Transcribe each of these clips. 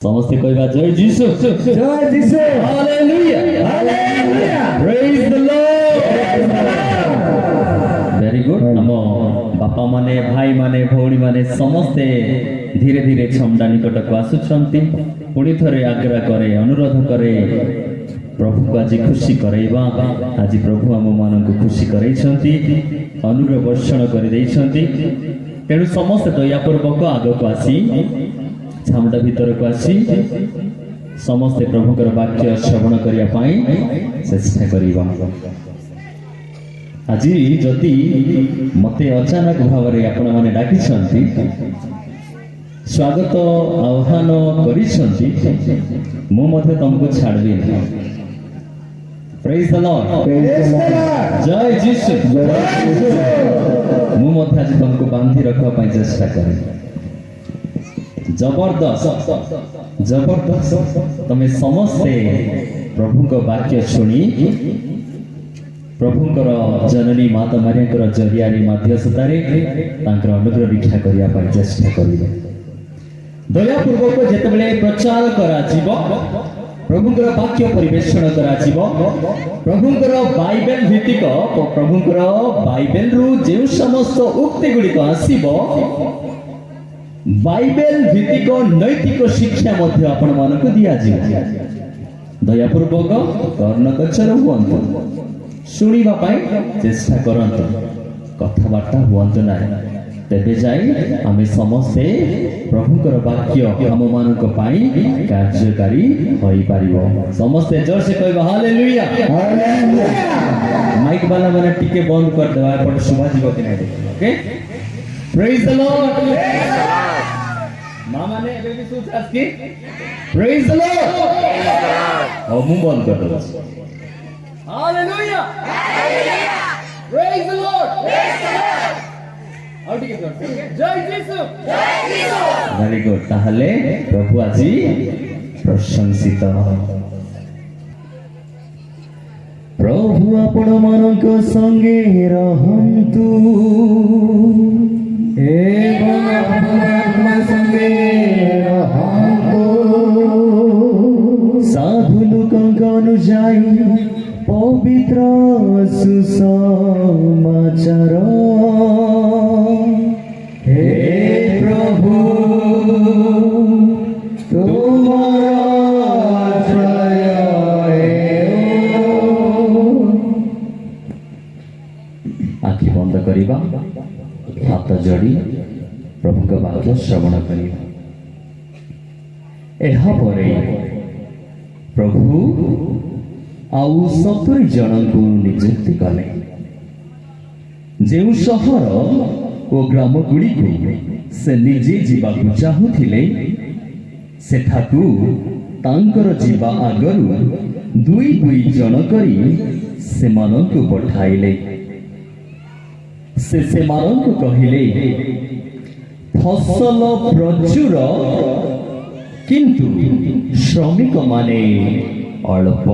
समस्ते कहवा जय जीसु जय Jesus hallelujah hallelujah praise the Lord very good हम बापा माने भाई माने भौणी माने समस्ते धीरे धीरे छमडा निकट को आसुछंती पुणी थरे आग्रह करे अनुरोध करे प्रभु को आज खुशी करैबा आज प्रभु आम मान को खुशी करैछंती अनुग्रह वर्षण कर दैछंती तेणु समस्त दयापूर्वक आग को आसी छामुटा भीतर को आसी समस्ते प्रभुकर वाक्य श्रवण करने पाई चेष्टा करिबा आज जदि मते अचानक भाव में आपण माने डाकिछंती स्वागत आह्वान करिछंती मु मते तुमको छाड़बी प्रेज द लॉर्ड जय जीसु मु मते आज तुमको बांधी रखवा पाई चेष्टा करी जबरदस्त जबरदस्त तमे समस्ते प्रभु को वाक्य सुनी प्रभुकर जननी माता मारिया जरियारी मध्यस्थतारे तांकर अनुग्रह भिक्षा करिया पर चेष्टा करिबे दयापूर्वक जेतेबेले प्रचार करा जीव प्रभुकर वाक्य परिवेषण करा जीव प्रभुकर बाइबल भित्तिक प्रभुकर बाइबल रु जे समस्त उक्ति गुडी को आसीबो बाइबल भित्तिक नैतिक शिक्षा मध्य आपण मानक दिया जी दयापूर्वक कर्णकचर हुअन्तु शुणिबा पाई चेष्टा करन्तु कथाबार्ता हुअन्तु ना तेबे जाई आमे समस्ते प्रभुकर वाक्य हम मानक पाई कार्यकारी होई पारिबो समस्ते जोर से कहबा हालेलुया हालेलुया माइक वाला माने टिके बंद कर देबा पर सुबह जीव के नहीं ओके प्रेज द लॉर्ड मामा ने अबे भी सोच आज की प्रेज द लॉर्ड और मुंह बंद कर दो hallelujah hallelujah praise the Lord praise the Lord और ठीक है जय जीसु वेरी गुड ताहले प्रभु आजी प्रशंसित प्रभु आपण मानक संगे रहंतु एवं आत्मा संगे रहंतु साधु लोकंक अनुजाई पवित्र सुसमाचार हे प्रभु तुम्हारा आश्रय आखि बंद करिबा हाथ जोड़ी प्रभु का वाक्य श्रवण करिबा एहा परे प्रभु आउ 70 जन को नियुक्ति कले जेउ शहर ओ ग्राम गुड़ी को से निजे जीवा चाहूथिले सेठाकू तांकर जीवा आगरु दुई दुई जन करी सेमानंकु पठाइले से सेमानंकु कहिले फसल प्रचुर किंतु श्रमिक माने अल्प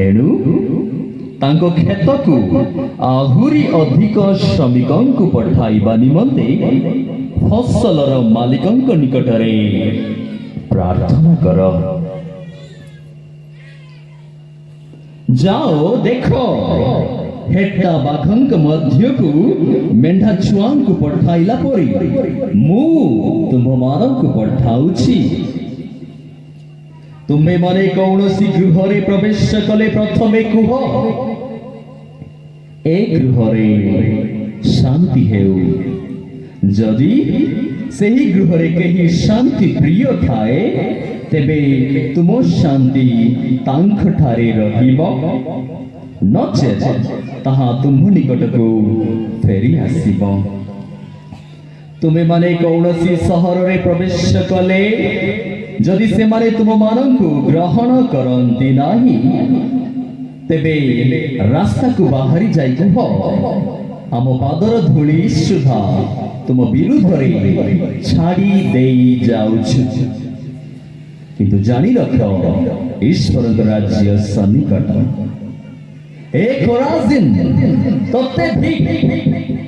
एणु तांको खेतकु आहुरी अधिक श्रमिकंकु पठाइबा निमंते फसलर मालिकंक निकटरे प्रार्थना कर जाओ देखो हेटा बाघंक मध्यकु मेंढा छुआंकु पठाइला परी मु तुम मानकु पठाउछि तुम्हें माने कौनसी गृहरे प्रवेश कले प्रथमे कुह ए गृहरे शांति हेउ जदि सही गृहरे कहीं शांति प्रिय थाए तेबे तुम शांति तांख ठारे रहिबो नचेत ताहा तुम्ह निकट को फेरी आसीबो तुम्हें माने कौनसी सहर रे प्रवेश कले जदि से माने तुम मानंकु ग्रहण करंती नाही तेबे रास्ता को बाहरी जाई कह आम पादर धूली सुधा तुम विरुद्ध रे छाड़ी देई जाउछु किंतु जानी रख ईश्वर राज्य सन्निकट ए कोराजिन तते ठीक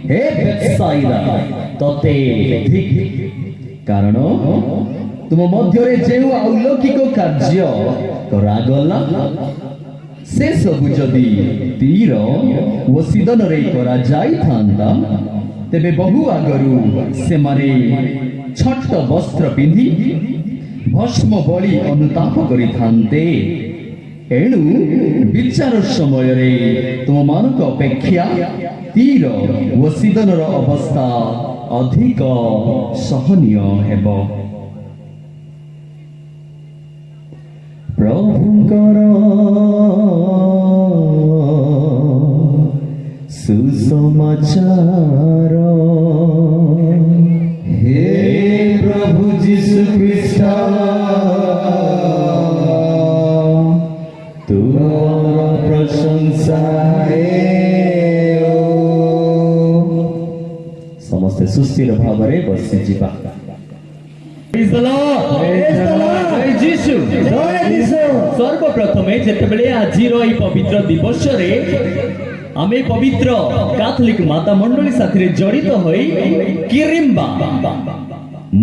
हे बेत्साइदा तते ठीक कारण तुम मध्य जो अलौकिक कार्य करागला से सबु जदि तीर ओ सीदन रे करा जाई थांता तेबे बहु आगरु से मारे छट वस्त्र पिंधि भस्म बलि अनुताप करि थांते एणु विचार समय रे तुम मानक अपेक्षा तीर ओ सीदनर अवस्था अधिक सहनीय हेबो। प्रभुंकर सुसमाचार हे प्रभु जीशु ख्रीष्ट तुमर प्रशंसा समस्ते सुस्थिर भाव में बसी जीवा। Praise the Lord. Praise the Lord. जय जीशु। जय जीशु। सर्वप्रथमे जेतेबेले आजिर एई पवित्र दिवस रे आमे पवित्र कैथोलिक माता मंडली साथी जड़ित होई किरिम्बा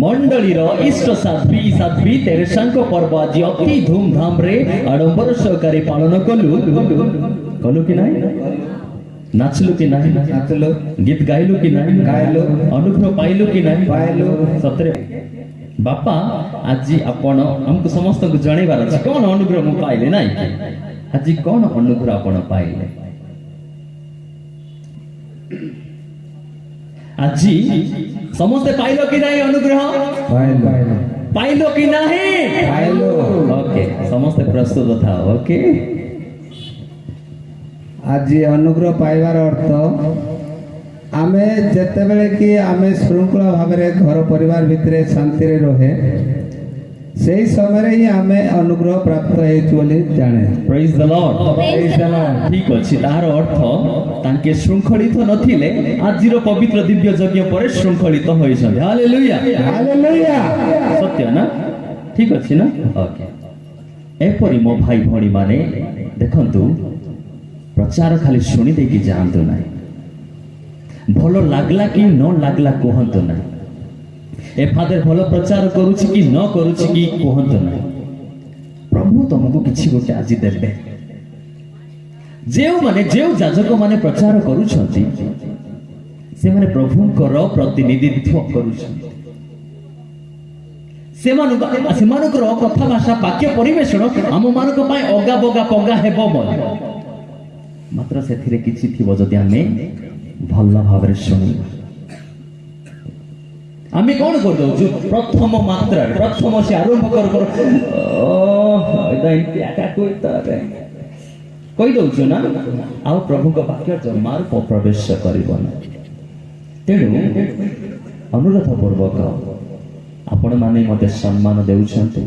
मंडलीर इष्ट साध्वी तेरेसांको पर्व आज अति धूमधाम रे आडंबर सहकारे पालन कलु कि नाही नाचलु कि नाही नाचलो गीत गाइलु कि नाही गाइलु अनुग्रह पाइलु कि नाही पाइलु सतरे बापा आज आपण हमको समस्त को जणेबार अछि कोन अनुग्रह मु पाइले नाही आज कोन अनुग्रह आपण पाइले आज समस्त पाइलो कि नाही अनुग्रह पाइलो पाइलो कि नाही पाइलो ओके समस्त प्रस्तुत था ओके आज अनुग्रह पाइबार अर्थ आमे जेतेबेले कि आमे श्रृंखला भाव में घर परिवार भितर शांति रहे सेही समय ही आमे अनुग्रह प्राप्त होली जाने। Praise the Lord praise the Lord. ठीक अछि तार अर्थ तांके श्रृंखलित नथिले आजिर पवित्र दिव्य यज्ञ पर श्रृंखलित होइछन। हालेलुया हालेलुया सत्य ना ठीक अछि ना ओके एपरि मो भाई भणी माने देखंतु प्रचार खाली शुणी दे कि जानतु नाही भलो लागला कि न लागला कहंतु नाही ए फादर भलो प्रचार करूछि कि न करूछि कि कहंतु नाही प्रभु तुमको किछि गोटे आजि देबे जेउ माने जेउ जाजक माने प्रचार करूछंती से माने प्रभुंकर प्रतिनिधित्व करूछंती सेमानकर कथा भाषा वाक्य परिवेषण आम मानक पाई अगा बगा पगा हेबो मन मात्र सेथिरे किछि थिबो जदि आमे भल्ला भावरे शुणिबा आमे कोन कर दउछु प्रथम मात्रा प्रथम से आरंभ कर एदा इत्याका कोइ तरे कहि दउछु ना आ प्रभु को वाक्य जमार प्रवेश करिबन तेणु अनुरोध पूर्वक आपण माने मते सम्मान देउछन्ते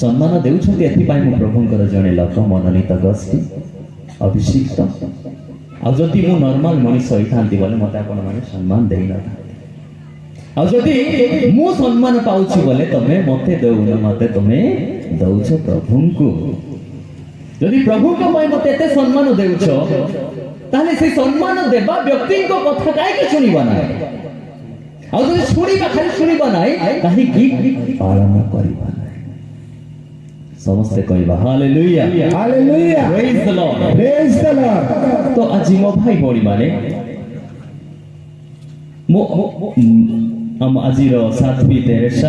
सम्मान देउछन्ते एथि पाई मु प्रभुंकर जणे लोक मनोनीत गोष्ठी अभिषिक्त आ जदि मु नॉर्मल मनीष होइथांती बोले मते आपण माने सम्मान देइ न आ जदि मु सम्मान पाउछि बोले तमे मते देउन मते तमे दउछ प्रभुंकु जदि प्रभु को पाई मते एते सम्मान देउछ ताले से सम्मान देबा व्यक्ति को कथा काहे के सुनिबा ना आ जदि सुनिबा खाली सुनिबा नाही काहे की पालन करिबा समस्त कहबा hallelujah hallelujah praise the Lord praise the Lord. तो आज मो भाई भौणी माने हम आजिर साध्वी तेरेसा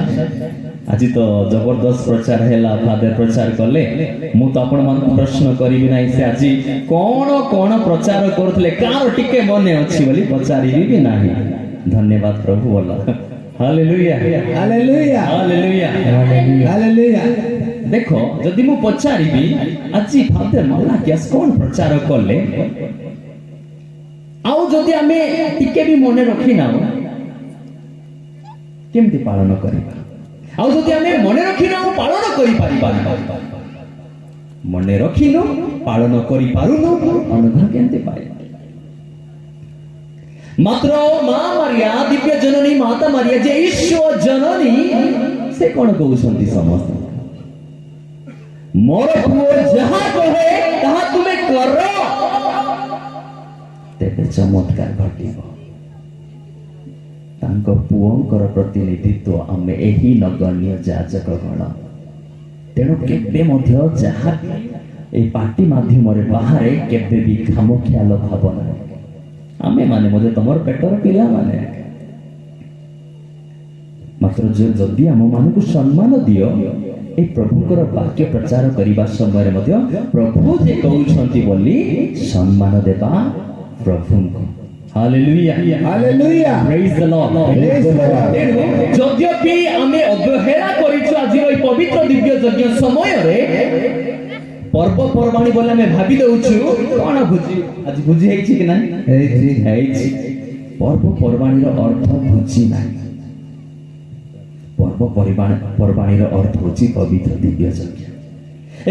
आज तो जबरदस्त प्रचार हैला फादर प्रचार कले मु तो आपण मान प्रश्न करिबि नाही से आज कोन कोन प्रचार करथले कार टिके मने अछि बोली पचारिबि भी नाही धन्यवाद प्रभु बोला हालेलुया हालेलुया हालेलुया हालेलुया। देखो जदि मु पचारिबि आज फादर मला केस कोन प्रचार कले आउ जदि आमे टिके भी मने रखि ना केमति पालन करिबा आउ जदि आमे मने रखि ना पालन करि पारिबा मने रखिनो पालन करि पारुनो अनुभव केमति पाइ मात्र मां मारिया दिव्य जननी माता मारिया जे ईश्वर जननी से कोन कहउछंती समस्त मोर पुओ जहां कहे ताहा तुमे करो तेबे चमत्कार घटिबो ତାଙ୍କ ପୁଅଙ୍କର ପ୍ରତିନିଧିତ୍ୱ ଆମେ ଏହି ନଗଣ୍ୟ ଯାଜକ ଗଣ। ତେଣୁ କେବେ ମଧ୍ୟ ଯାହା এই ପାର୍ଟି ମାଧ୍ୟମରେ ବାହାରେ କେବେ ବି ଖାମଖିଆଲ ଭାବନା, ଆମେମାନେ ମଧ୍ୟ ତମର ପେଟର ପିଲାମାନେ, ମାତ୍ର ଯଦି ଆମମାନଙ୍କୁ ସମ୍ମାନ ଦିଅ, এই ପ୍ରଭୁଙ୍କର ବାକ୍ୟ ପ୍ରଚାର କରିବା ସମୟରେ ମଧ୍ୟ ପ୍ରଭୁ ଯେ କହୁଛନ୍ତି ବୋଲି ସମ୍ମାନ ଦେବା ପ୍ରଭୁଙ୍କୁ। ହାଲେଲୁୟା ହାଲେଲୁୟା ପ୍ରେଜ୍ ଦ ଲର୍ଡ। Praise the Lord. ଯଦ୍ୟପି ଆମେ ଅବହେଳା କରିଛୁ ଆଜିର এই ପବିତ୍ର ଦିବ୍ୟ ଯଜ୍ଞ ସମୟରେ, ପର୍ବପର୍ବାଣୀ ବୋଲି ଆମେ ଭାବି ଦଉଛୁ କଣ ଭୋଜି, ଆଜି ଭୋଜି ହେଇଛି କି ନାହିଁ? ହେଇଛି। ପର୍ବପର୍ବାଣୀର ଅର୍ଥ ଭୋଜି ନାହିଁ। ପର୍ବପର୍ବାଣୀର ଅର୍ଥ ହେଉଛି ପବିତ୍ର ଦିବ୍ୟ ଯଜ୍ଞ।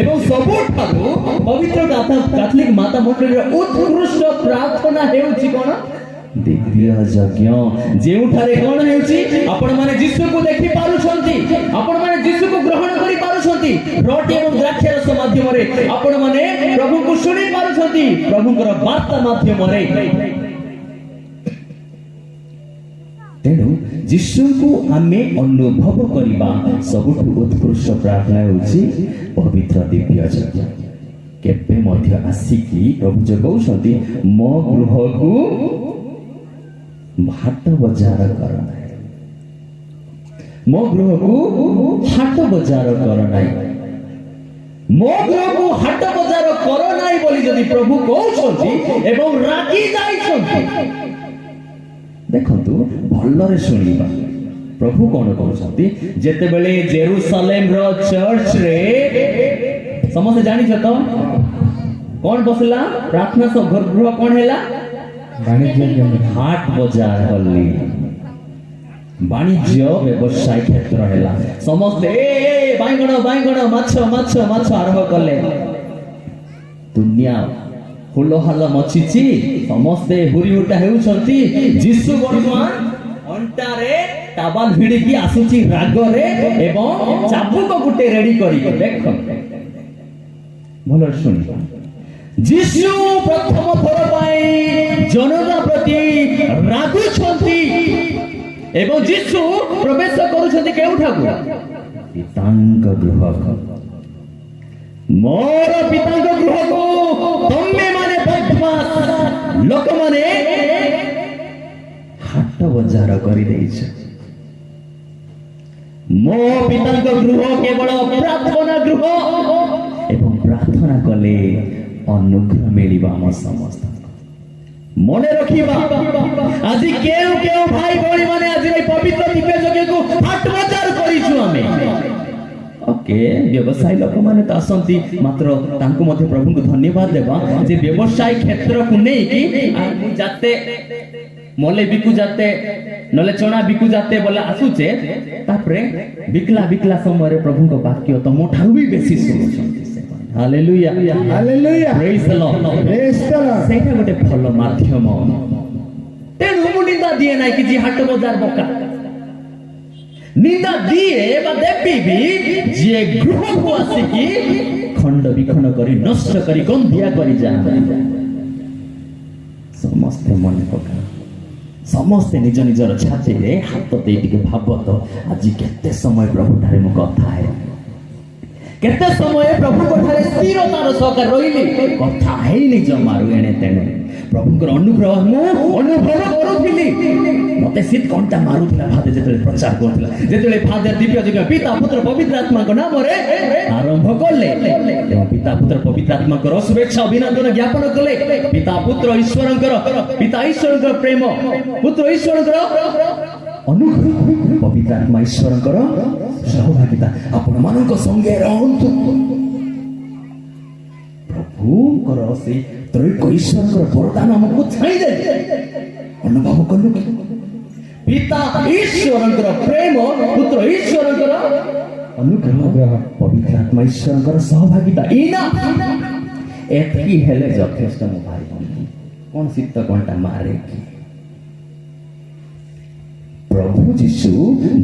ଏବଂ ସବୁଠାରୁ ପବିତ୍ର କାଥଲିକ ମାତା ମଣ୍ଡଳୀର ଉତ୍କୃଷ୍ଟ ପ୍ରାର୍ଥନା ହେଉଛି କଣ? ଦିବ୍ୟ ଯଜ୍ଞ, ଯେଉଁଠାରେ କଣ ହେଉଛି, ଆପଣମାନେ ଯୀଶୁକୁ ଦେଖି ପାରୁଛନ୍ତି, ଆପଣମାନେ ଯୀଶୁକୁ ଗ୍ରହଣ କରି ପାରୁଛନ୍ତି, ରଟି ଏବଂ ଦ୍ରାକ୍ଷାରସ ମାଧ୍ୟମରେ ଆପଣମାନେ ପ୍ରଭୁଙ୍କୁ ଶୁଣି ପାରୁଛନ୍ତି, ପ୍ରଭୁଙ୍କର ବାର୍ତ୍ତା ମାଧ୍ୟମରେ। ତେଣୁ ଯୀଶୁଙ୍କୁ ଆମେ ଅନୁଭବ କରିବା ସବୁଠୁ ଉତ୍କୃଷ୍ଟ ପ୍ରାର୍ଥନା ହେଉଛି ପବିତ୍ର ଦିବ୍ୟ ଯଜ୍ଞ। କେବେ ମଧ୍ୟ ଆସିକି ପ୍ରଭୁ କହୁଛନ୍ତି ମୋ ଗୃହକୁ ହାଟ ବଜାର କର ନାହିଁ, ମୋ ଗୃହକୁ ହାଟ ବଜାର କର ନାହିଁ, ମୋ ଗୃହକୁ ହାଟ ବଜାର କର ନାହିଁ ବୋଲି ଯଦି ପ୍ରଭୁ କହୁଛନ୍ତି ଏବଂ ରାଗି ଯାଇଛନ୍ତି, ଦେଖନ୍ତୁ ଭଲରେ ଶୁଣିବା ପ୍ରଭୁ କଣ କହୁଛନ୍ତି। ଯେତେବେଳେ ଜେରୁସାଲେମର ଚର୍ଚ୍ଚରେ ସମସ୍ତେ ଜାଣିଛ ତ କଣ ବସିଲା, ପ୍ରାର୍ଥନା ଗୃହ କଣ ହେଲା, ହାଟ ବଜାର କଲି, ବାଣିଜ୍ୟ ବ୍ୟବସାୟ କ୍ଷେତ୍ର ହେଲା। ସମସ୍ତେ ବାଇଗଣ ବାଇଗଣ, ମାଛ ମାଛ ମାଛ ଆରମ୍ଭ କଲେ। ଦୁନିଆ ହୁଲହଲ ମଚିଛି, ସମସ୍ତେ ହୁରିହୁଟା ହେଉଛନ୍ତି। ଯୀଶୁ ବର୍ତ୍ତମାନ ଅଣ୍ଟାରେ ଟାବାଲ ଭିଡ଼ିକି ଆସୁଛି ରାଗରେ ଏବଂ ଚାବୁକ ଗୋଟେ ରେଡି କରିକି। ଦେଖ ଭଲରେ ଶୁଣିବା, ଯୀଶୁ ପ୍ରଥମ ଥର ପାଇଁ ଜନତା ପ୍ରତି ରାଗୁଛନ୍ତି ଏବଂ ଯୀଶୁ ପ୍ରବେଶ କରୁଛନ୍ତି କେଉଁଠାକୁ, ପିତାଙ୍କ ଗୃହକୁ। ମୋର ପିତାଙ୍କ ଗୃହକୁ ତମେ ମାନେ ବଦମାସ ଲୋକମାନେ ହାଟ ବଜାର କରିଦେଇଛ। ମୋ ପିତାଙ୍କ ଗୃହ କେବଳ ପ୍ରାର୍ଥନା ଗୃହ ଏବଂ ପ୍ରାର୍ଥନା କଲେ ଅନୁଗ୍ରହ ମିଳିବ ଆମ ସମସ୍ତଙ୍କୁ। ମନେ ରଖିବା, ଆଜି କେଉଁ କେଉଁ ଭାଇ ଭଉଣୀ ମାନେ ଆଜି এই ପବିତ୍ର ଦିବ୍ୟ ଯଜ୍ଞକୁ ହାଟ ବଜାର କରିଛୁ ଆମେ। ଓକେ, ବ୍ୟବସାୟୀ ଲୋକମାନେ ତ ଆସନ୍ତି, ମାତ୍ର ତାଙ୍କୁ ମଧ୍ୟ ପ୍ରଭୁଙ୍କୁ ଧନ୍ୟବାଦ ଦେବା ଯେ ବ୍ୟବସାୟ କ୍ଷେତ୍ରକୁ ନେଇକି ଯାତେ ମଲେ ବିକୁ ଯାତେ ନହେଲେ ଚଣା ବିକୁ ଯାତେ ବୋଲେ ଆସୁଛେ, ତାପରେ ବିକଲା ସମୟରେ ପ୍ରଭୁଙ୍କ ବାକ୍ୟ ତମ ଠାରୁ ବି ବେଶୀ ଶୁଣୁଛନ୍ତି। ହାଲେଲୁୟା ହାଲେଲୁୟା ପ୍ରେଜ୍ ଦ ଲର୍ଡ। ସେଇଟା ଗୋଟେ ଭଲ ମାଧ୍ୟମ। ତେଣୁ ମୁଁ ନିନ୍ଦା ଦିଏ ନାହିଁ କି ଯେ ହାଟ ବଜାର ବକା, ନିନ୍ଦା ଦିଏ ବା ଦେବି ବି ଯିଏ ଗୃହକୁ ଆସିକି ଖଣ୍ଡ ବିଖଣ୍ଡ କରି ନଷ୍ଟ କରି ଗନ୍ଧିଆ କରି ଯାଆନ୍ତି। ସମସ୍ତେ ମନେ ପକା, ସମସ୍ତେ ନିଜ ନିଜର ଛାତିରେ ହାତ ଦେଇ ଟିକେ ଭାବ ତ, ଆଜି କେତେ ସମୟ ପ୍ରଭୁଠାରେ ମୁଁ କଥା ହେଲି, କେତେ ସମୟ ପ୍ରଭୁଙ୍କ ଠାରେ ସ୍ଥିରତାର ସହକାରେ ରହିଲି, କଥା ହେଇନି ଜମାରୁ ଏଣେ ତେଣେ। ପ୍ରଭୁଙ୍କର ଅନୁଗ୍ରହ ମୁଁ ଅନୁଭବ କରୁଥିଲି। ମତେ ଶୀତ କଣ୍ଟା ମାରୁଥିଲା ଫାଦର ଯେତେବେଳେ ପ୍ରଚାର କରୁଥିଲା, ଯେତେବେଳେ ଫାଦର ଦିବ୍ୟ ଯଜ୍ଞ ପିତା ପୁତ୍ର ପବିତ୍ର ଆତ୍ମାଙ୍କ ନାମରେ ଆରମ୍ଭ କଲେ ଏବଂ ପିତା ପୁତ୍ର ପବିତ୍ର ଆତ୍ମାଙ୍କର ଶୁଭେଚ୍ଛା ଅଭିନନ୍ଦନ ଜ୍ଞାପନ କଲେ। ପିତା ପୁତ୍ର ଈଶ୍ୱରଙ୍କର, ପିତା ଈଶ୍ୱରଙ୍କର ପ୍ରେମ, ପୁତ୍ର ଈଶ୍ୱରଙ୍କର ଅନୁଗ୍ରହ, ପବିତ୍ର ଆତ୍ମା ଈଶ୍ୱରଙ୍କର ସହଭାଗିତା ଆପଣ ମାନଙ୍କ ସଙ୍ଗେ ରହନ୍ତୁ। ପ୍ରଭୁଙ୍କର ସେଇ ତ୍ରୈକ ଈଶ୍ୱରଙ୍କର ବରଦାନ ଆମକୁ ଛାଇଁଦେଲେ। ଅନୁଭବ କଲୁ କି ପିତା ଈଶ୍ୱରଙ୍କର ପ୍ରେମ, ପୁତ୍ର ଈଶ୍ୱରଙ୍କର ଅନୁଗ୍ରହ, ପବିତ୍ର ଆତ୍ମା ଈଶ୍ୱରଙ୍କର ସହଭାଗିତା, ଏତିକି ହେଲେ ଯଥେଷ୍ଟ। ମୋ ଭାଇ କଣ ଶୀତ କଣଟା ମାରେ କି? ପ୍ରଭୁ ଯୀଶୁ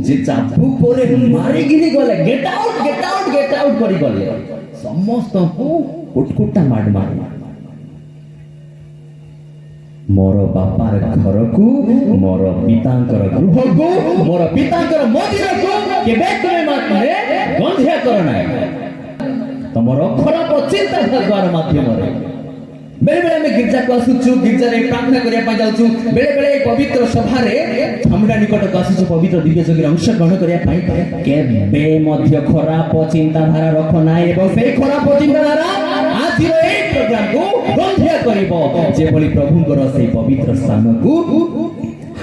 ଯେ ଚାବୁକରେ ମାରିକିରି ଗଲେ, get out get out get out କରି ଗଲେ, ସମସ୍ତଙ୍କୁ କୁଟକୁଟା ମାଡ଼ ମାର। मोर बापार घर को मोर पितांकर गृह को मोर पितांकर मंदिर को केबे तुमे मात्रे गंधिया कर ना तमर खराब चिंता द्वारा माध्यम रे बेले बेले में गिरजा को आसुचु गिरजा रे प्रार्थना करिया पा जाउचु बेले बेले पवित्र सभा रे हमरा निकट को आसुचु पवित्र दिव्य जोगी अंश ग्रहण करिया पाई केबे मध्य खराब चिंता धारा रख ना एवं से खराब चिंता धारा आज रे प्रोग्राम को गंधिया करिवो जे भली प्रभुଙ୍କର से पवित्र स्थान को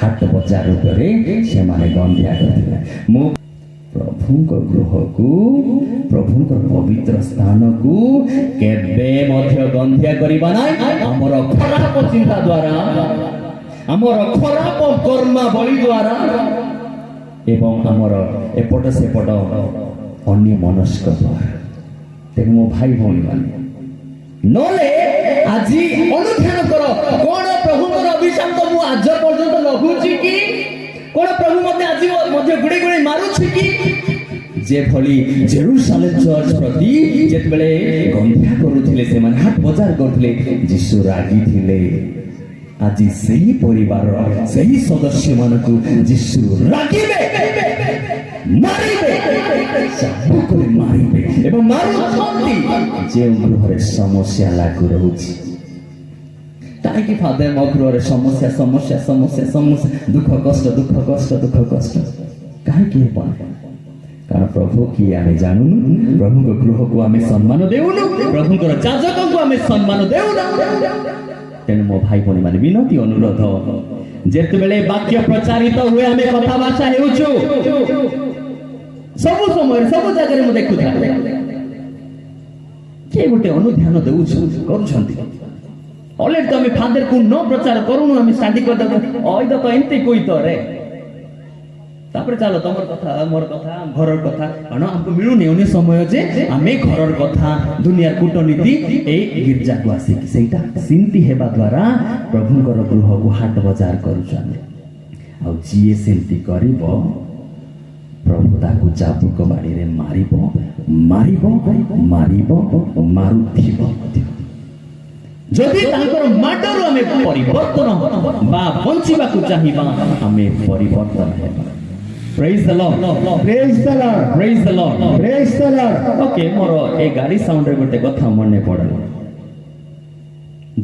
हाट बजार रे से माने गंधिया करथिले मु प्रभुଙ୍କ गृह को प्रभुଙ୍କ पवित्र स्थान को केबे मध्य गंधिया करिबा नै हमर खराब चिंता द्वारा हमर खराब कर्म बलि द्वारा एवं हमर एपट सेपट अन्य मनस्क द्वारा तेनु मो भाई भौणी माने नले आजी अनुध्यान कर कोन प्रभुଙ୍କର अभिशाप तो मु आज पर्यंत लगुची कि कोन प्रभु मते आजी मध्य गुडी गुडी मारुछि कि जे भली जेरूसालेम चर्च प्रति जेत बेले गंधिया करूथिले से माने हाट बाजार करथिले यीशु रागी थिले आजी सही परिवार सही सदस्य मानको यीशु रागिबे मारिबे सब करे मारिबे एवं मारुछंती जे गृहरे समस्या लागू रहउछि ताई कि फादर मो गृहरे समस्या समस्या समस्या समस्या दुख कष्ट दुख कष्ट दुख कष्ट काहे कि पन कारण प्रभु की आमे जानू प्रभु को गृह को आमे सम्मान देउनु प्रभु को जाजक को आमे सम्मान देउनु तेनु मो भाई भनी माने विनती अनुरोध जेते बेले वाक्य प्रचारित हुए आमे कथा भाषा हेउछु सब समय सब जगह रे मु देखु था के गोटे अनुध्यान देउछु करूछंती ऑलरेडी तो आमे फादर को न प्रचार करूनु आमे शादी कर दबो ओइ तो एंते कोई तो रे तापर चलो तमर कथा मोर कथा घरर कथा कारण हमको मिलुनी उनी समय जे आमे घरर कथा दुनिया कूटनीति ए गिरजा को आसी कि सेटा सिंती हेबा द्वारा प्रभुଙ୍କର गृह को हाट बाजार करूछन आ जीए सिंती करिवो प्रभु ताकू चाबुक बाड़ी रे मारिबो मारिबो मारिबो मारुथिबो जदि तांकर माडर आमे परिवर्तन बा बंचिबा को चाहिबा आमे परिवर्तन हेबा Praise the Lord. Praise the Lord. Praise the Lord. Praise the Lord. Okay, मोर ए गाड़ी साउंड रे गोटे कथा मने पड़ल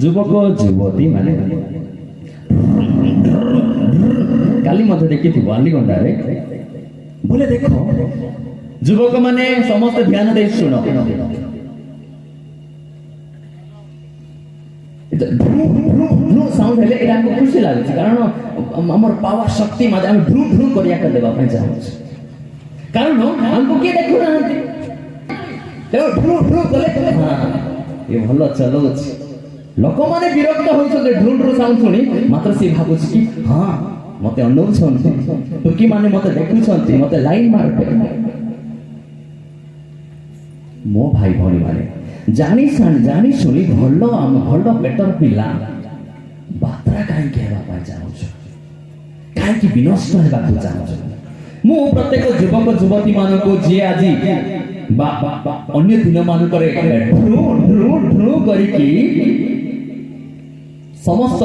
युवक युवती माने काली मते देखि थी वाली गंडा रे बोले देखो युवक माने समस्त ध्यान दे सुनो साउंड हेले एटा को खुशी लागे कारण हमर पावर शक्ति माजे हम ढू ढू करिया कर देबा पय जाऊ कारण हमको के देखु रहंती ते ढू ढू कले हां ये भलो चलोछ लोक माने विरक्त होइछले ढू ढू साउंड सुनी मात्र से भाबुछ कि हां मते अनुरोध छन तो की माने मते देखु छनती मते लाइन मारते मो भाई भणी माने जानी सुनी भलो हम भलो बेटर पिला बात्रा काई केबा पा जाउछ काई कि विनष्ट हेबा को जाउछ मु प्रत्येक युवक युवती मानको जे आजी बा अन्य दिन मान करे ढ्रू ढ्रू ढ्रू करी कि समस्त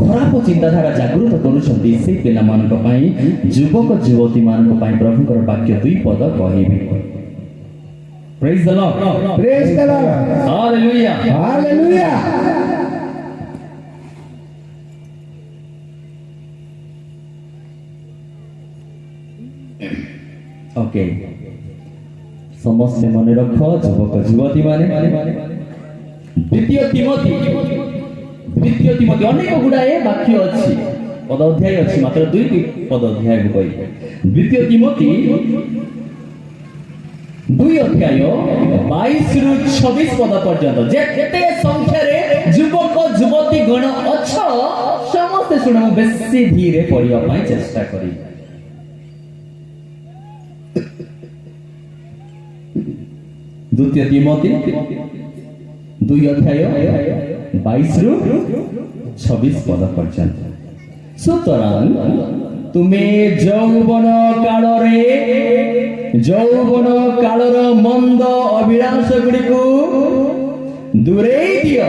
खराब चिंताधारा जागृत करूछंती से पिला मानको पई युवक युवती मानको पई प्रभुकर वाक्य दुई पद कहिबी Praise the Lord. Praise the Lord. Hallelujah. Hallelujah. Okay. समस्त मन रख युवक युवती माने द्वितीय तिमोथी अनेक गुडाए वाक्य अछि पद अध्याय अछि मात्र दुई पद अध्याय को कहि द्वितीय तिमोथी 2 अध्याय 22 रु 26 पद पर्यंत जेते संख्या रे युवक युवती गण अछ समस्त सुनो बेसी धीरे पढिबा पई चेष्टा करी द्वितीय तिमोथी 2 अध्याय 22 रु 26 पद पर्यंत सुतरां तुमे यौवन कालर मंद अभिलाष गुड़ी को दूरे दियो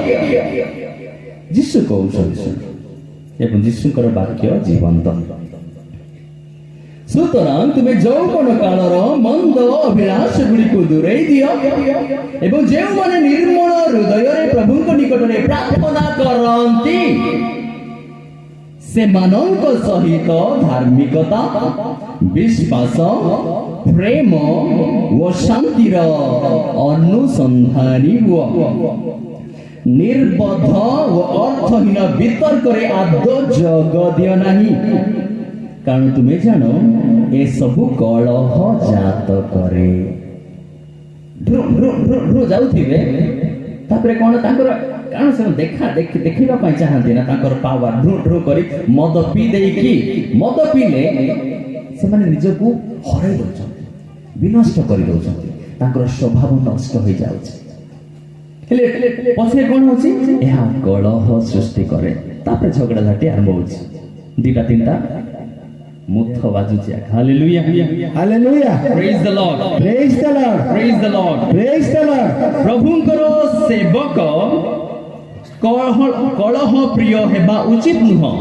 ଯୀଶୁ କହୁଛନ୍ତି ଏବଂ ଯୀଶୁଙ୍କର ବାକ୍ୟ ଜୀବନ୍ତ। ସୁତରାଂ ତୁମେ ଯୌବନ କାଳର ମନ୍ଦ ଅଭିଳାଷ ଗୁଡ଼ିକୁ ଦୂରେଇ ଦିଅ ଏବଂ ଯେଉଁମାନେ ନିର୍ମଳ ହୃଦୟରେ ପ୍ରଭୁଙ୍କ ନିକଟରେ ପ୍ରାର୍ଥନା କରନ୍ତି ସେମାନଙ୍କ ସହିତ ଧାର୍ମିକତା, ବିଶ୍ୱାସ, ପ୍ରେମ ଓ ଶାନ୍ତିର ଅନୁସନ୍ଧାନୀ ହୁଅ। ନିର୍ବୋଧ ଓ ଅର୍ଥହୀନ ବିତର୍କରେ ଆଦୌ ଯୋଗ ଦିଅ ନାହିଁ, କାରଣ ତୁମେ ଜାଣ ଏସବୁ କଳହ ଜାତ କରେ। ଯାଉଥିବେ ତାପରେ କଣ ତାଙ୍କର, କାରଣ ସେମାନେ ଦେଖିବା ପାଇଁ ଚାହାନ୍ତି ନା ତାଙ୍କର ପାୱାର। ଢୁ କରି ମଦ ପିଇ ଦେଇକି, ମଦ ପିଇଲେ ସେମାନେ ନିଜକୁ ହରାଇ ଦଉଛନ୍ତି, ବିନଷ୍ଟ କରି ଦଉଛନ୍ତି, ତାଙ୍କର ସ୍ୱଭାବ ନଷ୍ଟ ହେଇଯାଉଛି। ହେଲେ ପଛରେ କଣ ହଉଛି? ଏହା କଳହ ସୃଷ୍ଟି କରେ। ତାପରେ ଝଗଡ଼ା ଝାଟି ଆରମ୍ଭ ହଉଛି। ଦିଟା ତିନିଟା ମୁଥ ବାଜୁଛି। ହାଲେଲୁୟା, ହାଲେଲୁୟା, ପ୍ରେଜ୍ ଦ ଲର୍ଡ, ପ୍ରେଜ୍ ଦ ଲର୍ଡ, ପ୍ରେଜ୍ ଦ ଲର୍ଡ, ପ୍ରେଜ୍ ଦ ଲର୍ଡ। ପ୍ରଭୁଙ୍କର ସେବକ କଳହ ପ୍ରିୟ ହେବା ଉଚିତ ନୁହଁ।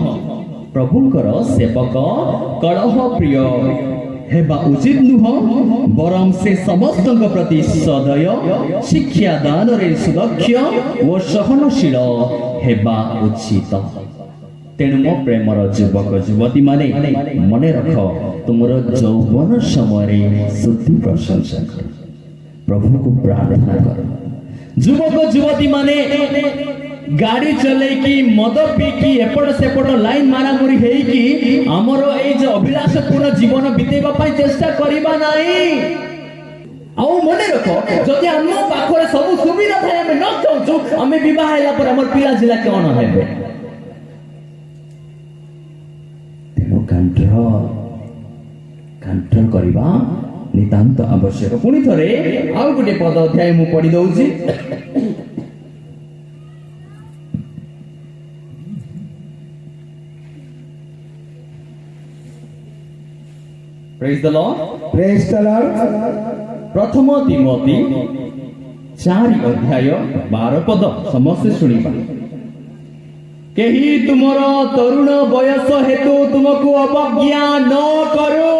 ପ୍ରଭୁଙ୍କର ସେବକ କଳହ ପ୍ରିୟ ହେବା ଉଚିତ ନୁହଁ, ବରଂ ସେ ସମସ୍ତଙ୍କ ପ୍ରତି ସଦୟ, ଶିକ୍ଷା ଦାନରେ ସୁଦକ୍ଷ ଓ ସହନଶୀଳ ହେବା ଉଚିତ। ତେଣୁ ମୋ ପ୍ରେମର ଯୁବକ ଯୁବତୀ ମାନେ ମନେ ରଖ, ତୁମର ଯୌବନ ସମୟରେ ଶୁଦ୍ଧି ପ୍ରଶଂସା କର, ପ୍ରଭୁଙ୍କୁ ପ୍ରାର୍ଥନା କର। ଯୁବକ ଯୁବତୀ ମାନେ ଗାଡ଼ି ଚଲେଇକି ମଦ ପିଇକି ଏପଟ ସେପଟ ଲାଇନ ମାରାମୁରି ହେଇକି ଆମର ଏଇ ଯେ ଅଭିଳାଷପୂର୍ଣ୍ଣ ଜୀବନ ବିତେଇବା ପାଇଁ ଚେଷ୍ଟା କରିବା ନାହିଁ। ଆଉ ମନେ ରଖ, ଯଦି ଆମ ପାଖରେ ସବୁ ସୁବିଧା ଥାଏ ଆମେ ନ ଚାହୁଁଛୁ, ଆମେ ବିବାହ ହେଲା ପରେ ଆମର ପିଲା ଝିଲା କଣ ହେବେ? ତେଣୁ କଣ୍ଟ୍ରୋଲ କରିବା ନିତାନ୍ତ ଆବଶ୍ୟକ। ପୁଣି ଥରେ ଆଉ ଗୋଟେ ପଦ ଅଧ୍ୟାୟ ମୁଁ ପଢି ଦଉଛି। Praise the Lord. ପ୍ରେଜ୍ ଦ ଲର୍ଡ। ପ୍ରଥମ ତିମୋଥୀ 4 ଅଧ୍ୟାୟ 12 ପଦ ସମସ୍ତେ ଶୁଣିବା। କେହି ତୁମର ତରୁଣ ବୟସ ହେତୁ ତୁମକୁ ଅବଜ୍ଞା ନ କରୁ।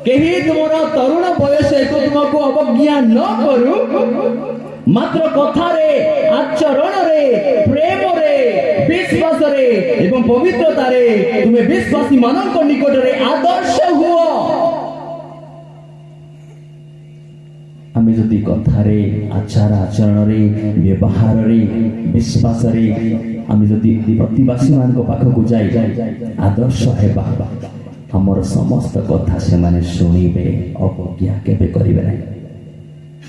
କେହି ତୁମର ତରୁଣ ବୟସ ହେତୁ ତୁମକୁ ଅବଜ୍ଞା ନ କରୁ, ମାତ୍ର କଥାରେ, ଆଚରଣରେ, ପ୍ରେମରେ, ବିଶ୍ୱାସରେ ଏବଂ ପବିତ୍ରତାରେ ତୁମେ ବିଶ୍ୱାସୀ ମାନଙ୍କ ନିକଟରେ ଆଦର୍ଶ ହୁଅ। ଆମେ ଯଦି କଥାରେ, ଆଚାର ଆଚରଣରେ, ବ୍ୟବହାରରେ, ବିଶ୍ୱାସରେ ଆମେ ଯଦି ପ୍ରତିବାସୀ ମାନଙ୍କ ପାଖକୁ ଯାଇ ଆଦର୍ଶ ହେବା, ଆମର ସମସ୍ତ କଥା ସେମାନେ ଶୁଣିବେ, ଅବଜ୍ଞା କେବେ କରିବେ ନାହିଁ,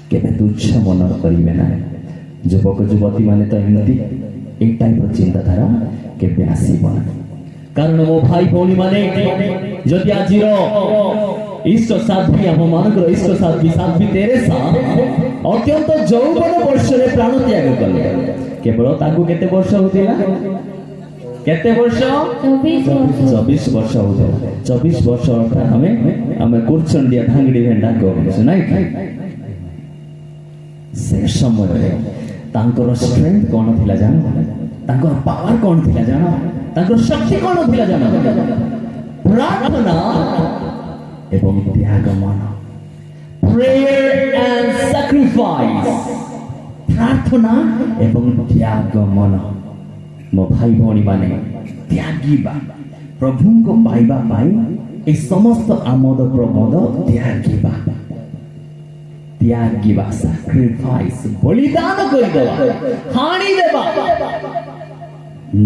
କେବେ ତୁଚ୍ଛ ମନ କରିବେ ନାହିଁ। ଯୁବକ ଯୁବତୀ ମାନେ ତ ଏମିତି এই টাইপর চিন্তাধারা কেবে আসিব না। কারণ ମୋ ଭାଇ ଭଉଣୀ ମାନେ ଯଦି ଆଜିର ଇଷ୍ଟ ସାଧ୍ୱୀ, ଆମ ମାନଙ୍କର ଇଷ୍ଟ ସାଧ୍ୱୀ ତେରେସା ଅତ୍ୟନ୍ତ ଯୌବନ ବର୍ଷରେ ପ୍ରାଣ ତ୍ୟାଗ କଲେ। କେବଳ ତାଙ୍କୁ କେତେ ବର୍ଷ ହଉଥିଲା? କେତେ ବର୍ଷ? 24 ବର୍ଷ ହଉଥିଲା। 24 ବର୍ଷ ଅର୍ଥାତ୍ ଆମେ କୁର୍ଚଣ୍ଡିଆ ଭାଙ୍ଗିଡି ଭେଣ୍ଡା କହୁଛୁ ନାଇଁ। ସେ ସମୟରେ ତାଙ୍କର ଷ୍ଟ୍ରେଂଥ କ'ଣ ଥିଲା ଜାଣ? ତାଙ୍କର ପାୱାର କ'ଣ ଥିଲା ଜାଣ? ତାଙ୍କର ଶକ୍ତି କ'ଣ ଥିଲା ଜାଣ? ପ୍ରାର୍ଥନା ଏବଂ ତ୍ୟାଗ ମନ। Prayer and sacrifice. ପ୍ରାର୍ଥନା ଏବଂ ତ୍ୟାଗ ମନ। ମୋ ଭାଇ ଭଉଣୀ ମାନେ ତ୍ୟାଗିବା, ପ୍ରଭୁଙ୍କ ପାଇବା ପାଇଁ ଏ ସମସ୍ତ ଆମୋଦ ପ୍ରମୋଦ ତ୍ୟାଗିବା। ତ୍ୟାଗିବା, ସାକ୍ରିଫାଇସ୍, ବଳିଦାନ କରିଦେବା, ହାଣିଦେବା,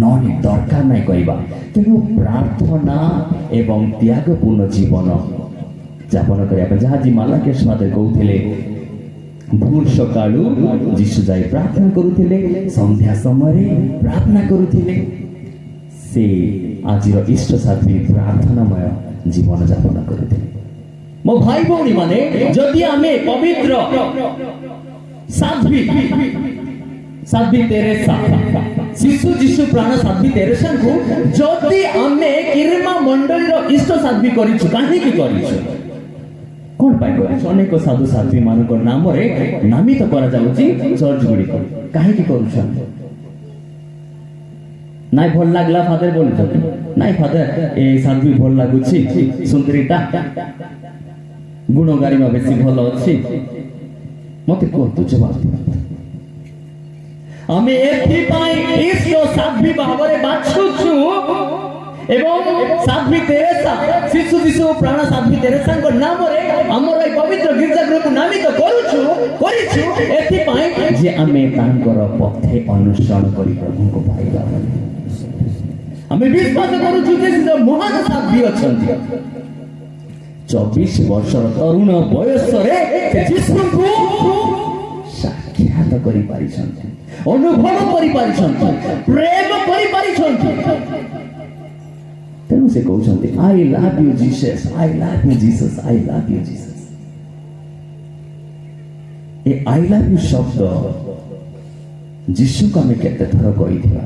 ନହେଲେ ଦରକାର ନାହିଁ କରିବା। ତେଣୁ ପ୍ରାର୍ଥନା ଏବଂ ତ୍ୟାଗପୂର୍ଣ୍ଣ ଜୀବନ ଯାପନ କରିବା ପାଇଁ, ଯାହା ଆଜି ମାଲାକେଶ ମାତ୍ରେ କହୁଥିଲେ, ଭୋର ସକାଳୁ ଯୀଶୁ ଯାଇ ପ୍ରାର୍ଥନା କରୁଥିଲେ, ସନ୍ଧ୍ୟା ସମୟରେ ପ୍ରାର୍ଥନା କରୁଥିଲେ। ସେ ଆଜିର ଇଷ୍ଟ ସାଧ୍ୱୀ ପ୍ରାର୍ଥନାମୟ ଜୀବନ ଯାପନ କରୁଥିଲେ। ମୋ ଭାଇ ଭଉଣୀ ମାନେ, ଯଦି ଆମେ ପବିତ୍ର ସାଧ୍ୱୀ ତେରେସା, ଶିଶୁ ଯୀଶୁ ପ୍ରାଣ ସାଧ୍ୱୀ ତେରେସାଙ୍କୁ ଯଦି ଆମେ କିର୍ମା ମଣ୍ଡଳୀର ଇଷ୍ଟ ସାଧ୍ୱୀ କରିଛୁ, କାହିଁକି କରିଛୁ? କ'ଣ ପାଇଁ କରିଛୁ? ଅନେକ ସାଧୁ ସାଧ୍ୱୀ ମାନଙ୍କ ନାମରେ ନାମିତ କରାଯାଉଛି ଚର୍ଚ୍ଚ ଗୁଡ଼ିକ। କାହିଁକି କରୁଛୁ? ନାଇଁ ଭଲ ଲାଗିଲା ଫାଦର ବୋଲୁଛନ୍ତି। ନାଇଁ ଫାଦର ଏ ସାଧ୍ୱୀ ଭଲ ଲାଗୁଛି, ସୁନ୍ଦରୀଟା, ଗୁଣ ଗାରିମା ବେଶୀ ଭଲ ଅଛି। ମତେ କୁହନ୍ତୁ, ଜବାବ ଦିଅନ୍ତୁ। ଆମେ ଏଥିପାଇଁ ଇଷ୍ଟ ସାଧ୍ୱୀ ଭାବରେ ବାଛୁଛୁ ଏବଂ ସାଧ୍ୱୀ ତେରେସା, ଶିଶୁ ଶିଶୁ ପ୍ରାଣ ସାଧ୍ୱୀ ତେରେସାଙ୍କ ନାମରେ ଆମର এই ପବିତ୍ର ଗିର୍ଜାଗୃହକୁ ନାମିତ କରିଛୁ ଏଥିପାଇଁ ଯେ ଆମେ ତାଙ୍କର ପଥେ ଅନୁସରଣ କରି ପ୍ରଭୁଙ୍କୁ ପାଇବା। ଆମେ ବିଶ୍ୱାସ କରୁଛୁ ଯେ ସେ ମହାନ ସାଧ୍ୱୀ ଅଛନ୍ତି। 24 ବର୍ଷର ତରୁଣ ବୟସରେ ସେ ଯୀଶୁଙ୍କୁ ସାକ୍ଷାତ କରିପାରିଛନ୍ତି, ଅନୁଭବ କରିପାରିଛନ୍ତି, ପ୍ରେମ କରିପାରିଛନ୍ତି। ତେଣୁ ସେ କହୁଛନ୍ତି I love you Jesus, I love you Jesus, I love you Jesus. ଏ ଆଇ ଲଭ୍ ୟୁ ଶବ୍ଦ ଯୀଶୁକୁ ଆମେ କେତେ ଥର କହିଥିବା?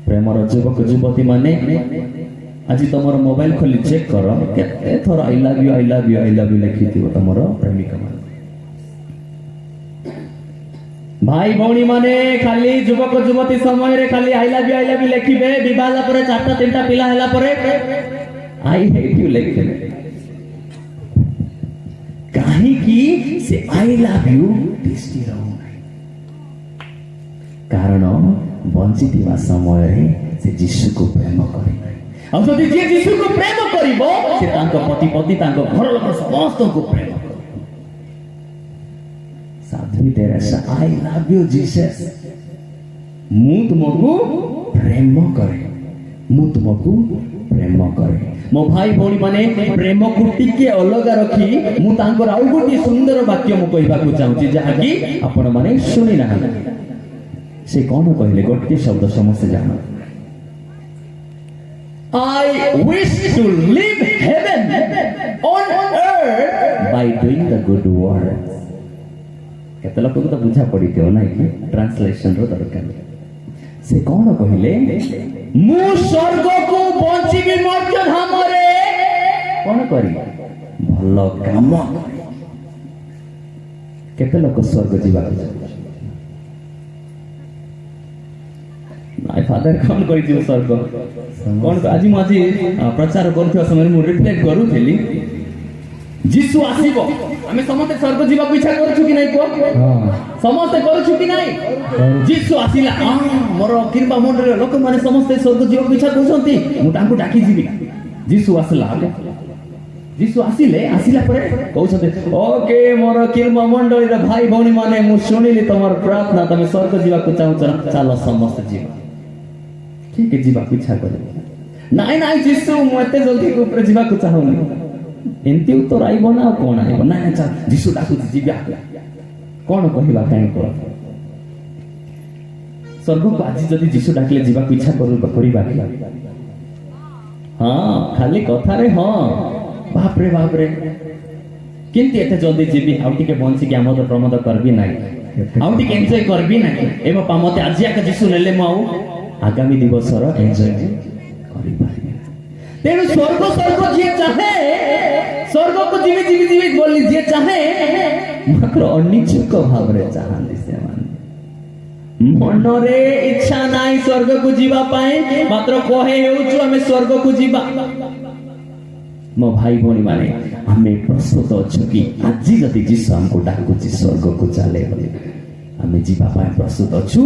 ପ୍ରେମର ଯୁବକ ଯୁବତୀ ମାନେ ଆଜି ତମର ମୋବାଇଲ ଖୋଲି ଚେକ୍ କର, କେତେ ଥର I love you, I love you, I love you ଲେଖିଥିବ ତମର ପ୍ରେମିକା ମାନେ। ଭାଇ ଭଉଣୀ ମାନେ ଖାଲି ଯୁବକ ଯୁବତୀ ସମୟରେ ଖାଲି ଆଇ ଲଭ୍ ୟୁ ଲେଖିବେ, ବିବାହ ହେଲା ପରେ 4ଟା 3ଟା ପିଲା ହେଲା ପରେ ଆଇ ହେଟ୍ ୟୁ ଲେଖିବେ। କାହିଁକି ସେ ଆଇ ଲଭ୍ ୟୁ ତିଷ୍ଠି ରହୁନାହିଁ? କାରଣ ବଞ୍ଚିଥିବା ସମୟରେ ସେ ଯୀଶୁକୁ ପ୍ରେମ କରିନାହିଁ। ଆଉ ଯଦି ଯିଏ ଯୀଶୁକୁ ପ୍ରେମ କରିବ, ସେ ତାଙ୍କ ପତି ପତ୍ନୀ, ତାଙ୍କ ଘର ଲୋକ ସମସ୍ତଙ୍କୁ ପ୍ରେମ କରିବ। ସାଧ୍ୱୀ Teresa, I love you Jesus, ମୁଁ ତୁମକୁ ପ୍ରେମ କରେ, ମୁଁ ତୁମକୁ ପ୍ରେମ କରେ। ମୋ ଭାଇ ଭଉଣୀ ମାନେ, ପ୍ରେମକୁ ଟିକେ ଅଲଗା ରଖି ମୁଁ ତାଙ୍କର ଆଉ ଗୋଟିଏ ସୁନ୍ଦର ବାକ୍ୟ ମୁଁ କହିବାକୁ ଚାହୁଁଛି, ଯାହାକି ଆପଣ ମାନେ ଶୁଣି ନାହାନ୍ତି। ସେ କଣ କହିଲେ? ଗୋଟିଏ ଶବ୍ଦ ସମସ୍ତେ ଜାଣ, I wish to live heaven on earth by doing the good works। କେତେ ଲୋକକୁ ତ ବୁଝା ପଡିଥିବ ନାଇଁ କି ଟ୍ରାନ୍ସଲେସନ ର ଦରକାର। ସେ କଣ କହିଲେ? ମୁଁ ସ୍ୱର୍ଗକୁ ବଞ୍ଚିବି ମର୍ତ୍ତ୍ୟ ଧାମରେ କଣ କରି? ଭଲ କାମ। କେତେ ଲୋକ ସ୍ୱର୍ଗ ଯିବାକୁ ଚାହୁଁଛନ୍ତି? ନାଇଁ ଫାଦର କଣ କରିଯିବ ସ୍ୱର୍ଗ କଣ? ଆଜି ମୁଁ ପ୍ରଚାର କରୁଥିବା ସମୟରେ ମୁଁ ରିଫ୍ଲେକ୍ଟ କରୁଥିଲି, ଯୀଶୁ ଆସିବ, ଆମେ ସମସ୍ତେ ସ୍ୱର୍ଗ ଯିବାକୁ ଇଚ୍ଛା କରୁଛୁ କି ନାଇଁ? କୁହ, ସମସ୍ତେ କରୁଛୁ କି ନାଇଁ? ଯୀଶୁ ଆସିଲା, ମୋର କିମ୍ବା ମଣ୍ଡଳୀର ଲୋକମାନେ ସମସ୍ତେ ସ୍ୱର୍ଗ ଯିବାକୁ ଇଚ୍ଛା କରୁଛନ୍ତି, ମୁଁ ତାଙ୍କୁ ଡାକି ଯିବି। ଯୀଶୁ ଆସିଲା, ଯୀଶୁ ଆସିଲା ପରେ କହୁଛନ୍ତି, ଓକେ ମୋର କିମ୍ବା ମଣ୍ଡଳୀର ଭାଇ ଭଉଣୀ ମାନେ, ମୁଁ ଶୁଣିଲି ତମର ପ୍ରାର୍ଥନା, ତମେ ସ୍ୱର୍ଗ ଯିବାକୁ ଚାହୁଁଛ, ଚାଲ ସମସ୍ତେ ଯିବା। କିଏ ଯିବାକୁ ଇଚ୍ଛା କରିବ? ନାଇଁ ନାଇଁ ଯୀଶୁ, ମୁଁ ଏତେ ଜଲ୍ଦି ଉପରେ ଯିବାକୁ ଚାହୁଁନି। ଏମିତି ଉତ୍ତର ଆଇବ ନା ଆଉ କଣ ଆଇବ? ନାଇଁ ଚାଲ, ଯୀଶୁ ଡାକୁଛି ଯିବା। କଣ କହିବା? କାହିଁ କର ସ୍ୱର୍ଗକୁ ଆଜି ଯଦି ଯୀଶୁ ଡାକିଲେ ଯିବାକୁ ଇଚ୍ଛା କରିବା? ହଁ, ଖାଲି କଥାରେ ହଁ, ବାପରେ ବାପରେ, କିନ୍ତୁ ଏତେ ଜଲ୍ଦି ଯିବି, ଆଉ ଟିକେ ବଞ୍ଚିକି ଆମୋଦ ପ୍ରମୋଦ କରିବି ନାହିଁ, ଆଉ ଟିକେ ଏନ୍ଜୟ କରିବି ନାହିଁ। ଏ ବାପା, ମତେ ଆଜି ଆକା ଯୀଶୁ ନେଲେ ମୁଁ ଆଉ ଆଗାମୀ ଦିବସର ଏନ୍ଜୟମେଣ୍ଟ କରିପାରିବି। ତେଣୁ ସ୍ୱର୍ଗ ଯିଏ ଚାହେଁ, ସ୍ୱର୍ଗକୁ ଯିବି ବୋଲି ଯିଏ ଚାହେଁ, ମାତ୍ର ଅନିଚ୍ଛୁକ ଭାବରେ ଚାହାନ୍ତି ସେମାନେ। ମନରେ ଇଚ୍ଛା ନାହିଁ ସ୍ୱର୍ଗକୁ ଯିବା ପାଇଁ, ମାତ୍ର କହେ ହେଉଛୁ ଆମେ ସ୍ୱର୍ଗକୁ ଯିବା। ମୋ ଭାଇ ଭଉଣୀ ମାନେ, ଆମେ ପ୍ରସ୍ତୁତ ଅଛୁ କି? ଆଜି ଯଦି ଯୀଶୁ ଆମକୁ ଡାକୁଛି ସ୍ୱର୍ଗକୁ ଚାଲେ, ଆମେ ଯିବା ପାଇଁ ପ୍ରସ୍ତୁତ ଅଛୁ?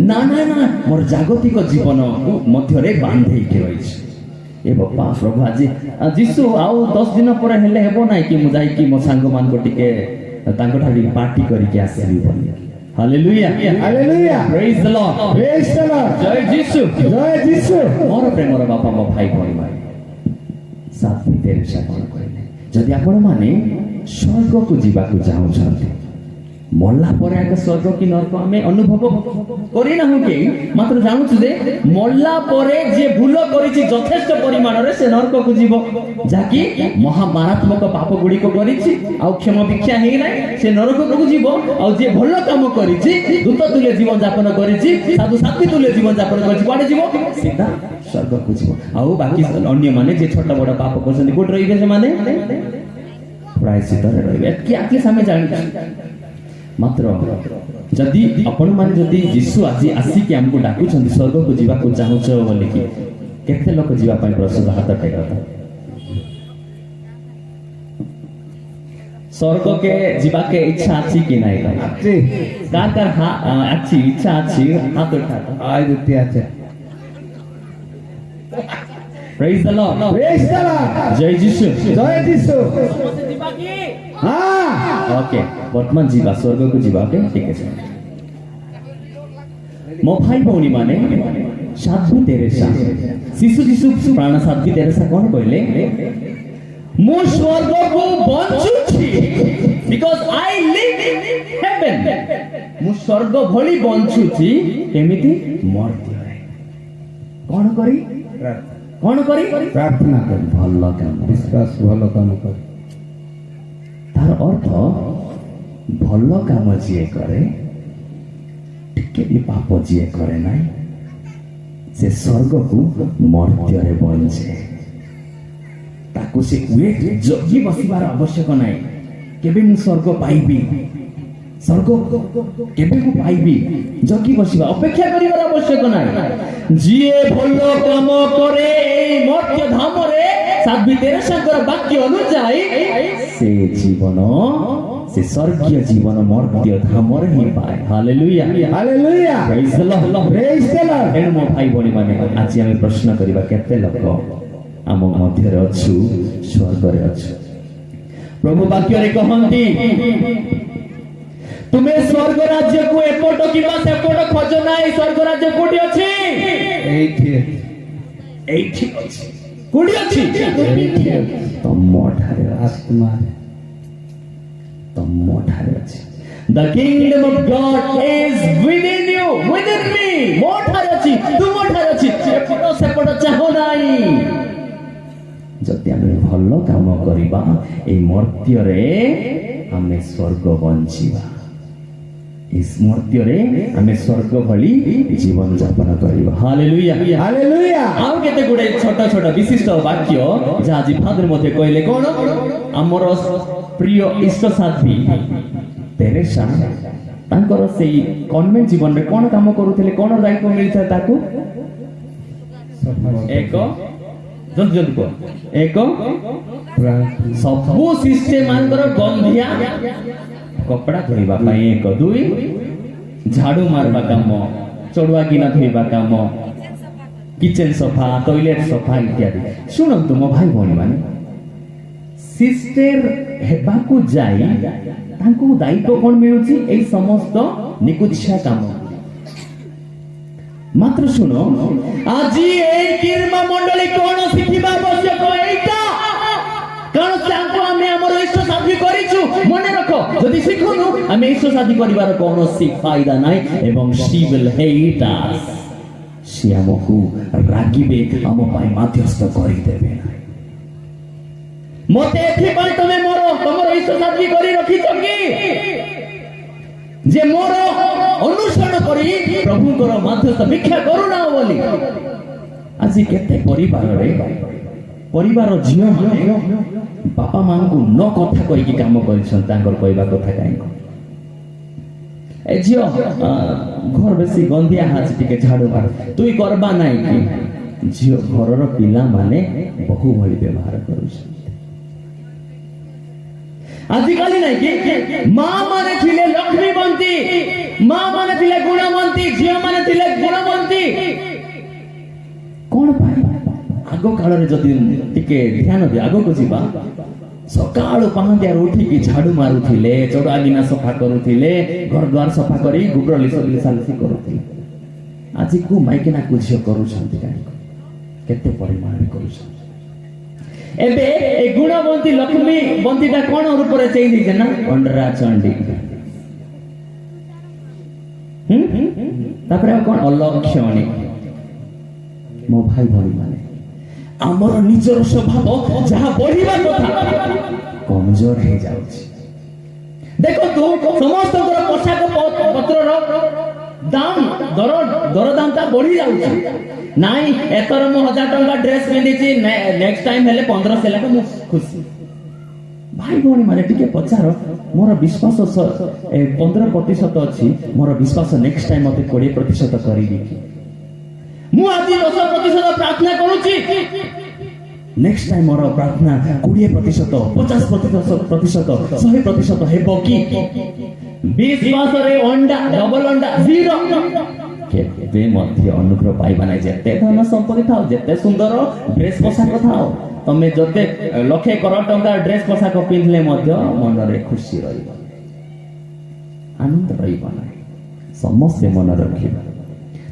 ନା ନା ନା, ମୋର ଜାଗତିକ ଜୀବନ ମଧ୍ୟରେ ବାନ୍ଧେଇକି ରହିଛି। ଏ ବାପା ପ୍ରଭୁ, ଆଜି ଯୀଶୁ ଆଉ 10 ଦିନ ପରେ ହେଲେ ହେବ ନାହିଁ କି ମୁଁ ଯାଇକି ମୋ ସାଙ୍ଗମାନଙ୍କୁ ଟିକେ ତାଙ୍କଠାରୁ ଟିକେ ପାର୍ଟି କରିକି ଆସିବି ବୋଲି। ହାଲେଲୁୟା, ହାଲେଲୁୟା, ପ୍ରେଜ୍ ଦ ଲର୍ଡ, ପ୍ରେଜ୍ ଦ ଲର୍ଡ, ଜୟ ଯୀଶୁ, ଜୟ ଯୀଶୁ। ମୋର ପ୍ରେମର ବାପା, ମୋ ଭାଇ ଭଉଣୀ ମାନେ, ସାଧ୍ୱୀ ତେରେସା କଣ କହିଲେ? ଯଦି ଆପଣମାନେ ସ୍ୱର୍ଗକୁ ଯିବାକୁ ଚାହୁଁଛନ୍ତି, ମଲା ପରେ ଆଗ ସ୍ୱର୍ଗ କି ନର୍କ ଆମେ ଅନୁଭବ କରିନାହୁଁ କେହି, ମାତ୍ର ଜାଣୁଛୁ ଯେ ମଲା ପରେ ଯିଏ ଭୁଲ କରିଛି ଯଥେଷ୍ଟ ପରିମାଣରେ ସେ ନର୍କକୁ ଯିବ, ଯାହାକି ମହାମାରାତ୍ମକ ପାପ ଗୁଡ଼ିକ କରିଛି ଆଉ କ୍ଷମ ଭିକ୍ଷା ହେଇନାହିଁ, ସେ ନରକକୁ ଯିବ। ଆଉ ଯିଏ ଭଲ କାମ କରିଛି, ଦୂତ ତୁଲ୍ୟ ଜୀବନ ଯାପନ କରିଛି, ସାଧୁ ସାଥୀ ତୁଲ୍ୟ ଜୀବନ ଯାପନ କରିଛି, କୁଆଡେ ଯିବ? ସିଧା ସ୍ୱର୍ଗକୁ ଯିବ। ଆଉ ବାକି ଅନ୍ୟମାନେ ଯିଏ ଛୋଟ ବଡ ପାପ କରିଛନ୍ତି, କୋଉଠି ରହିବେ? ସେମାନେ ପ୍ରାୟଶ୍ଚିତ୍ତରେ ରହିବେ। କି ଆମେ ଜାଣିଛୁ ମାତ୍ର ଯଦି ଆପଣମାନେ ଯଦି ଯୀଶୁ ଆଜି ଆସିକି ଆମକୁ ଡାକୁଛନ୍ତି ସ୍ୱର୍ଗକୁ ଯିବାକୁ ଚାହୁଁଛ ବୋଲିକି କେତେ ଲୋକ ଯିବା ପାଇଁ ପ୍ରସ୍ତୁତ? ହାତ ଟେକ। ସ୍ୱର୍ଗକେ ଯିବାକେ ଇଚ୍ଛା ଅଛି କି ନାହିଁ? ଅଛି। କାହାର କାହାର ଅଛି ଇଚ୍ଛା ଅଛି? ହାତ ଉଠା। ଆଇ ଦୁଟି আছে। Praise the Lord. Praise the Lord. ଜୟ ଯୀଶୁ। ଜୟ ଯୀଶୁ। ହଁ। ଓକେ, ବର୍ତ୍ତମାନ ଯିବା ସ୍ୱର୍ଗକୁ ଯିବା। ଓକେ, ଠିକ ଅଛି। ମୋ ଭାଇ ଭଉଣୀ ମାନେ, ସାଧ୍वी ତେରେସା, ଶିଶୁ ଯୀଶୁ ପ୍ରାଣ ସାଧ୍वी ତେରେସା କଣ କହିଲେ? ମୁଁ ସ୍ୱର୍ଗକୁ ବଞ୍ଚୁଛି because I live in heaven. ମୁଁ ସ୍ୱର୍ଗ ଭଳି ବଞ୍ଚୁଛି କେମିତି? ମର୍ତ୍ତ୍ୟରେ। କଣ କରି? କଣ କରି? ପ୍ରାର୍ଥନା କରି, ଭଲ କାମ, ବିଶ୍ୱାସ, ଭଲ କାମ କରି। ତାର ଅର୍ଥ ଭଲ କାମ ଯିଏ କରେ, ଟିକେ ବି ପାପ ଯିଏ କରେ ନାହିଁ, ସେ ସ୍ୱର୍ଗକୁ ମର୍ତ୍ତ୍ୟରେ ବଞ୍ଚେ। ତାକୁ ସେ ଜଗି ବସିବାର ଆବଶ୍ୟକ ନାହିଁ। କେବେ ମୁଁ ସ୍ୱର୍ଗ ପାଇବି, ସ୍ୱର୍ଗ କେବେ ମୁଁ ପାଇବି, ଜଗି ବସିବା ଅପେକ୍ଷା କରିବାର ଆବଶ୍ୟକ ନାହିଁ। ଯିଏ ଭଲ କାମ କରେ ଏଇ ମର୍ତ୍ତ୍ୟ ଧାମରେ ସାଧ୍वी ତେରେସାଙ୍କର ବାକ୍ୟ ଅନୁଯାୟୀ ସେ ଜୀବନ, ସେ ସ୍ୱର୍ଗୀୟ ଜୀବନ ମର୍ତ୍ତ୍ୟ ଧାମରେ ହିଁ ପାଏ। Hallelujah, hallelujah. ପ୍ରେଜ୍ ଦ ଲର୍ଡ, ପ୍ରେଜ୍ ଦ ଲର୍ଡ। ଏଣୁ ମୋ ଭାଇ ଭଉଣୀ ମାନେ, ଆଜି ଆମେ ପ୍ରଶ୍ନ କରିବା କେତେ ଲୋକ ଆମ ମଧ୍ୟରେ ଅଛୁ, ସ୍ୱର୍ଗରେ ଅଛୁ? ପ୍ରଭୁ ବାକ୍ୟରେ କହନ୍ତି ତୁମେ ସ୍ୱର୍ଗ ରାଜ୍ୟକୁ ଏପଟ କିମ୍ବା ସେପଟ ଖୋଜ ନାହିଁ। ସ୍ୱର୍ଗ ରାଜ୍ୟ କୋଉଠି ଅଛି? ଏଇଠି ଏଇଠି ଅଛି। କୋଉଠି ଅଛି? ତମଠାରେ ଆତ୍ମାରେ। ତମଠାରେ ଅଛି। The kingdom of God is within you, within me. ମୋଠାରେ ଅଛି, ତୁମଠାରେ ଅଛି। ଏପଟ ସେପଟ ଚାହୁଁ ନାହିଁ। ଯଦି ଆମେ ଭଲ କାମ କରିବା ଏଇ ମର୍ତ୍ତ୍ୟରେ ଆମେ ସ୍ୱର୍ଗ ବଞ୍ଚିବା। এই মর্ତ୍ত্যরে ଆମେ ସ୍ୱର୍ଗ ଭଳି ଜୀବନ ଯାପନ କରିବା। Hallelujah, hallelujah. ଆଉ କେତେ ଗୁଡେ ଛୋଟ ଛୋଟ ବିଶିଷ୍ଟ ବାକ୍ୟ ଯାହା ଆଜି ଫାଦର ମଧ୍ୟ କହିଲେ। କଣ? ଆମର ପ୍ରିୟ ଇଷ୍ଟ ସାଧ୍वी ତେରେସା ତାଙ୍କର ସେଇ କନଭେଣ୍ଟ ଜୀବନରେ କଣ କାମ କରୁଥିଲେ, କଣ ଦାୟିତ୍ୱ ମିଳିଥିଲା ତାକୁ? ଏକ ଜଲ୍ଦି ଜଲ୍ଦି କୁହ। ଏକ ସବୁ ଶିଷ୍ୟ ମାନଙ୍କର ଗନ୍ଧିଆ କପଡ଼ା ଧୋଇବା ପାଇଁ। ଏକ। ଦୁଇ, ଝାଡୁ ମାରବା କାମ, ଚଢୁଆ ଗିନା ଧୋଇବା କାମ, କିଚେନ ସଫା, ଟଏଲେଟ ସଫା ଇତ୍ୟାଦି। ଶୁଣନ୍ତୁ ମୋ ଭାଇ ଭଉଣୀ ମାନେ, ସିଷ୍ଟର ହେବାକୁ ଯାଇ ତାଙ୍କୁ ଦାୟିତ୍ୱ କଣ ମିଳୁଛି? ଏଇ ସମସ୍ତ ନିକୁଚ୍ଛା କାମ। ମାତ୍ର ଶୁଣ, ଆଜି ଏଇ କିର୍ମା ମଣ୍ଡଳୀ କଣ ଶିଖିବା ଆବଶ୍ୟକ? ଏଇଟା। କାରଣ ତାଙ୍କୁ ଆମେ ଆମର ଇଷ୍ଟ ସାଧ୍वी କରିଛୁ। ମନେ ରଖ, ଯଦି ଶିଖୁନୁ ଆମେ ଇଷ୍ଟ ସାଧ୍वी କରିବାର କୌଣସି ଫାଇଦା ନାହିଁ ଏବଂ she will hate us. ସେ ଆମକୁ ରାଗିବେ, ଆମ ପାଇଁ ମାଧ୍ୟସ୍ଥ କରିଦେବେ ନାହିଁ। ମତେ ଏଥିପାଇଁ ତମେ ତମର ଇଷ୍ଟ ସାଧ୍वी କରି ରଖିଛ କି ଯେ ମୋର ଅନୁସରଣ କରି ପ୍ରଭୁଙ୍କର ମାଧ୍ୟସ୍ଥ ଭିକ୍ଷା କରୁନାହ ବୋଲି। ଆଜି କେତେ ପରିବାରରେ ପରିବାର ଝିଅ ମାନେ ବାପା ମାଙ୍କୁ ନ କଥା କହିକି କାମ କରିଛନ୍ତି। ତାଙ୍କର କହିବା କଥା କାହିଁକି? ଏ ଝିଅ ଘର ବେଶୀ ଗନ୍ଧିଆ ହାଛି, ଟିକେ ଝାଡୁ ମାର, ତୁଇ କରବା ନାହିଁ କି? ଝିଅ ଘରର ପିଲାମାନେ ବହୁ ଭଳି ବ୍ୟବହାର କରୁଛନ୍ତି। ଆଜିକାଲି ନାଇଁ କି ମା ମାନେ ଥିଲେ ଲକ୍ଷ୍ମୀବନ୍ତୀ, ମା ମାନେ ଥିଲେ ଗୁଣବନ୍ତୀ, ଝିଅ ମାନେ ଥିଲେ ଗୁଣବନ୍ତୀ। କଣ ପାଇଁ? ଆଗ କାଳରେ ଯଦି ଟିକେ ଧ୍ୟାନ ଦିଅ, ଆଗକୁ ଯିବା, ସକାଳୁ ପାହାନ୍ତିଆରୁ ଉଠିକି ଝାଡୁ ମାରୁଥିଲେ, ଚଢୁଆ ଗିନା ସଫା କରୁଥିଲେ, ଘର ଦ୍ୱାର ସଫା କରି ଗୋବର ଲିସାଲିସି କରୁଥିଲେ। ଆଜି କୁ ମାଇକିନା କୁ ଝିଅ କରୁଛନ୍ତି କାହିଁକି? କେତେ ପରିମାଣରେ କରୁଛନ୍ତି? ଏବେ ଏ ଗୁଣବନ୍ତୀ ଲକ୍ଷ୍ମୀ ବନ୍ତୀଟା କଣ ରୂପରେ ଚେଞ୍ଜ ହେଇছে ନା? ଅଣ୍ଡରା ଚଣ୍ଡୀ। ତାପରେ ଆଉ କଣ? ଅଲକ୍ଷଣୀ। ମୋ ଭାଇ ଭଉଣୀ ମାନେ, ଆମର ନିଜର ସ୍ୱଭାବ ଯାହା ବଢିବା କଥା କମଜୋର ହେଇଯାଉଛି। ଦେଖନ୍ତୁ, ସମସ୍ତଙ୍କର ପୋଷାକ ପତ୍ରର ଦାମ ଦରଦାମଟା ବଢି ଯାଉଛି। ନାଇଁ ଏଥର ମୁଁ 1000 ଟଙ୍କା ଡ୍ରେସ ପିନ୍ଧିଛି, ନେକ୍ସଟ ଟାଇମ ହେଲେ 1500 ଲାଗେ, ମୁଁ ଖୁସି। भाई भौणी माने टिके पचार मोर विश्वास 15% अछि मोर विश्वास नेक्स्ट टाइम मते 20% करिबि मु आज 10% प्रार्थना करूची नेक्स्ट टाइम मोर प्रार्थना 20% 50% 100% हेबो की विश्वास रे अंडा डबल अंडा जीरो केबे मध्य अनुग्रह पाइबा नै जेते धन संपत्ति थाओ जेते सुंदर ड्रेस पोशाक थाओ तमे जते लक्षे करोड़ टंका ड्रेस पोशाक पिंधले मध्य मन रे खुशी रहिबो आनंद रहिबो नै समस्त मन रखिबा